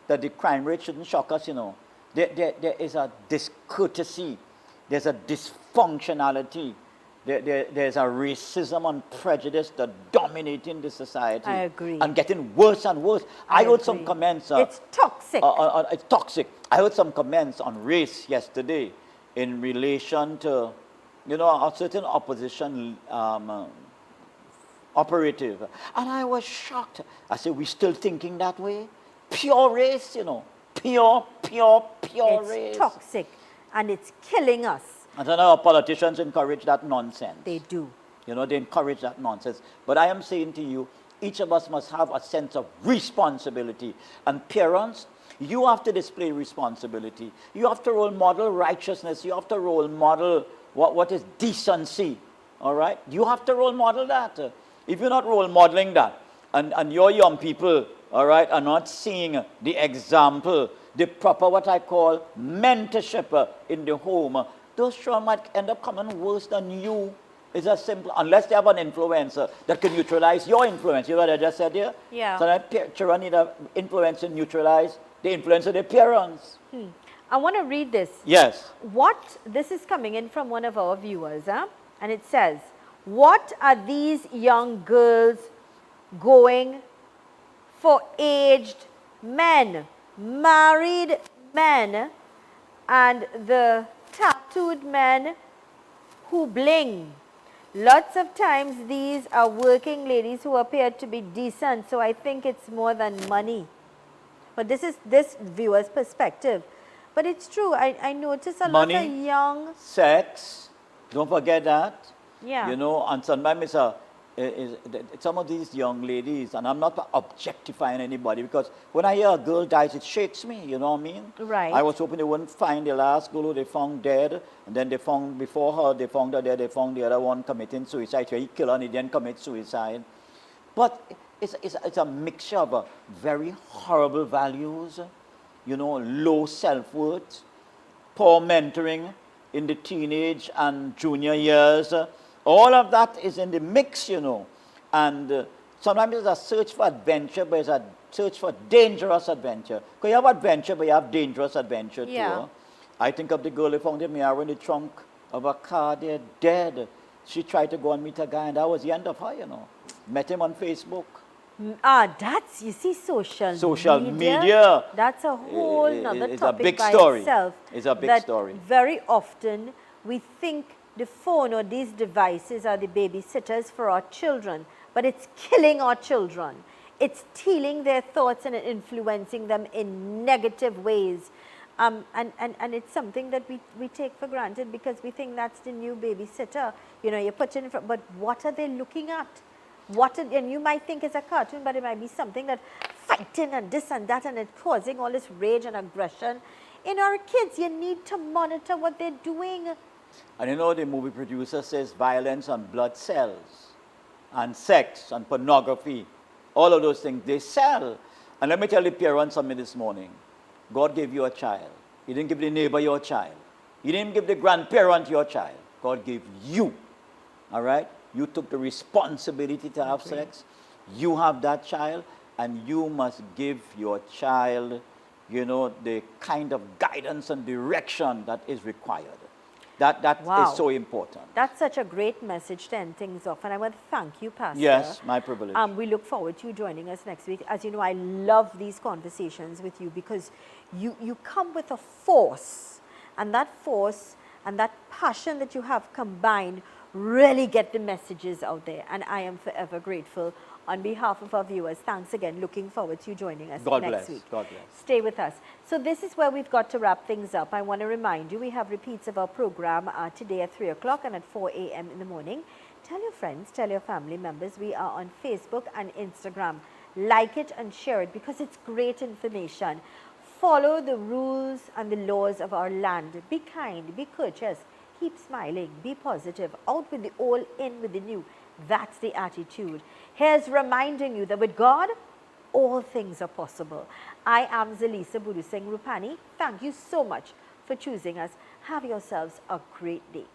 that the crime rate shouldn't shock us, you know. There is a discourtesy. There's a dysfunctionality there's a racism and prejudice that dominating the society. I agree. And getting worse and worse. I heard some agree. comments. It's toxic. It's toxic. I heard some comments on race yesterday in relation to, you know, a certain opposition operative. And I was shocked. I said, we still thinking that way? Pure race, you know. Pure It's race. toxic and it's killing us. I don't know how politicians encourage that nonsense. They do. You know, they encourage that nonsense. But I am saying to you, each of us must have a sense of responsibility. And parents, you have to display responsibility. You have to role model righteousness. You have to role model what is decency. All right? You have to role model that. If you're not role modeling that, and your young people, all right, are not seeing the example, the proper, what I call, mentorship in the home, those children might end up coming worse than you. It's as simple, unless they have an influencer that can neutralize your influence. You know what I just said here? Yeah. So that children need an influencer to neutralize the influence of their parents. I want to read this. Yes. This is coming in from one of our viewers, and it says, what are these young girls going for aged men, married men, and the tattooed men who bling? Lots of times these are working ladies who appear to be decent, so I think it's more than money. But this is this viewer's perspective. But it's true, I notice a lot of young... Sex, don't forget that. Yeah. You know, and sometimes some of these young ladies, and I'm not objectifying anybody, because when I hear a girl dies, it shakes me, you know what I mean? Right. I was hoping they wouldn't find the last girl who they found dead, and then they found, before her, they found her dead, they found the other one committing suicide, so he killed her and he didn't commit suicide. But it's a mixture of very horrible values, you know, low self-worth, poor mentoring in the teenage and junior years. All of that is in the mix, you know. And sometimes there's a search for adventure, but it's a search for dangerous adventure. Because you have adventure, but you have dangerous adventure too. I think of the girl who found the mirror in the trunk of a car, they're dead. She tried to go and meet a guy, and that was the end of her, you know. Met him on Facebook. That's, you see, social media. That's a whole nother it's topic a big by story. itself. It's a big that story. Very often we think the phone or these devices are the babysitters for our children, but it's killing our children. It's stealing their thoughts and influencing them in negative ways. And it's something that we take for granted because we think that's the new babysitter. You know, you put in front, but what are they looking at? And you might think it's a cartoon, but it might be something that fighting and this and that, and it's causing all this rage and aggression. In our kids, you need to monitor what they're doing. And you know, the movie producer says violence on blood cells, and sex, and pornography, all of those things, they sell. And let me tell the parents something this morning. God gave you a child. He didn't give the neighbor your child. He didn't give the grandparent your child. God gave you. All right? You took the responsibility to have sex. You have that child, and you must give your child, you know, the kind of guidance and direction that is required. That is so important. That's such a great message to end things off. And I want to thank you, Pastor. Yes, my privilege. We look forward to you joining us next week. As you know, I love these conversations with you because you come with a force. And that force and that passion that you have combined really get the messages out there. And I am forever grateful. On behalf of our viewers, thanks again. Looking forward to you joining us next week. God bless. Stay with us. So this is where we've got to wrap things up. I want to remind you, we have repeats of our program today at 3 o'clock and at 4 a.m. in the morning. Tell your friends, tell your family members. We are on Facebook and Instagram. Like it and share it because it's great information. Follow the rules and the laws of our land. Be kind, be courteous, keep smiling, be positive. Out with the old, in with the new. That's the attitude. Here's reminding you that with God, all things are possible. I am Zalisa Buduseng Rupani. Thank you so much for choosing us. Have yourselves a great day.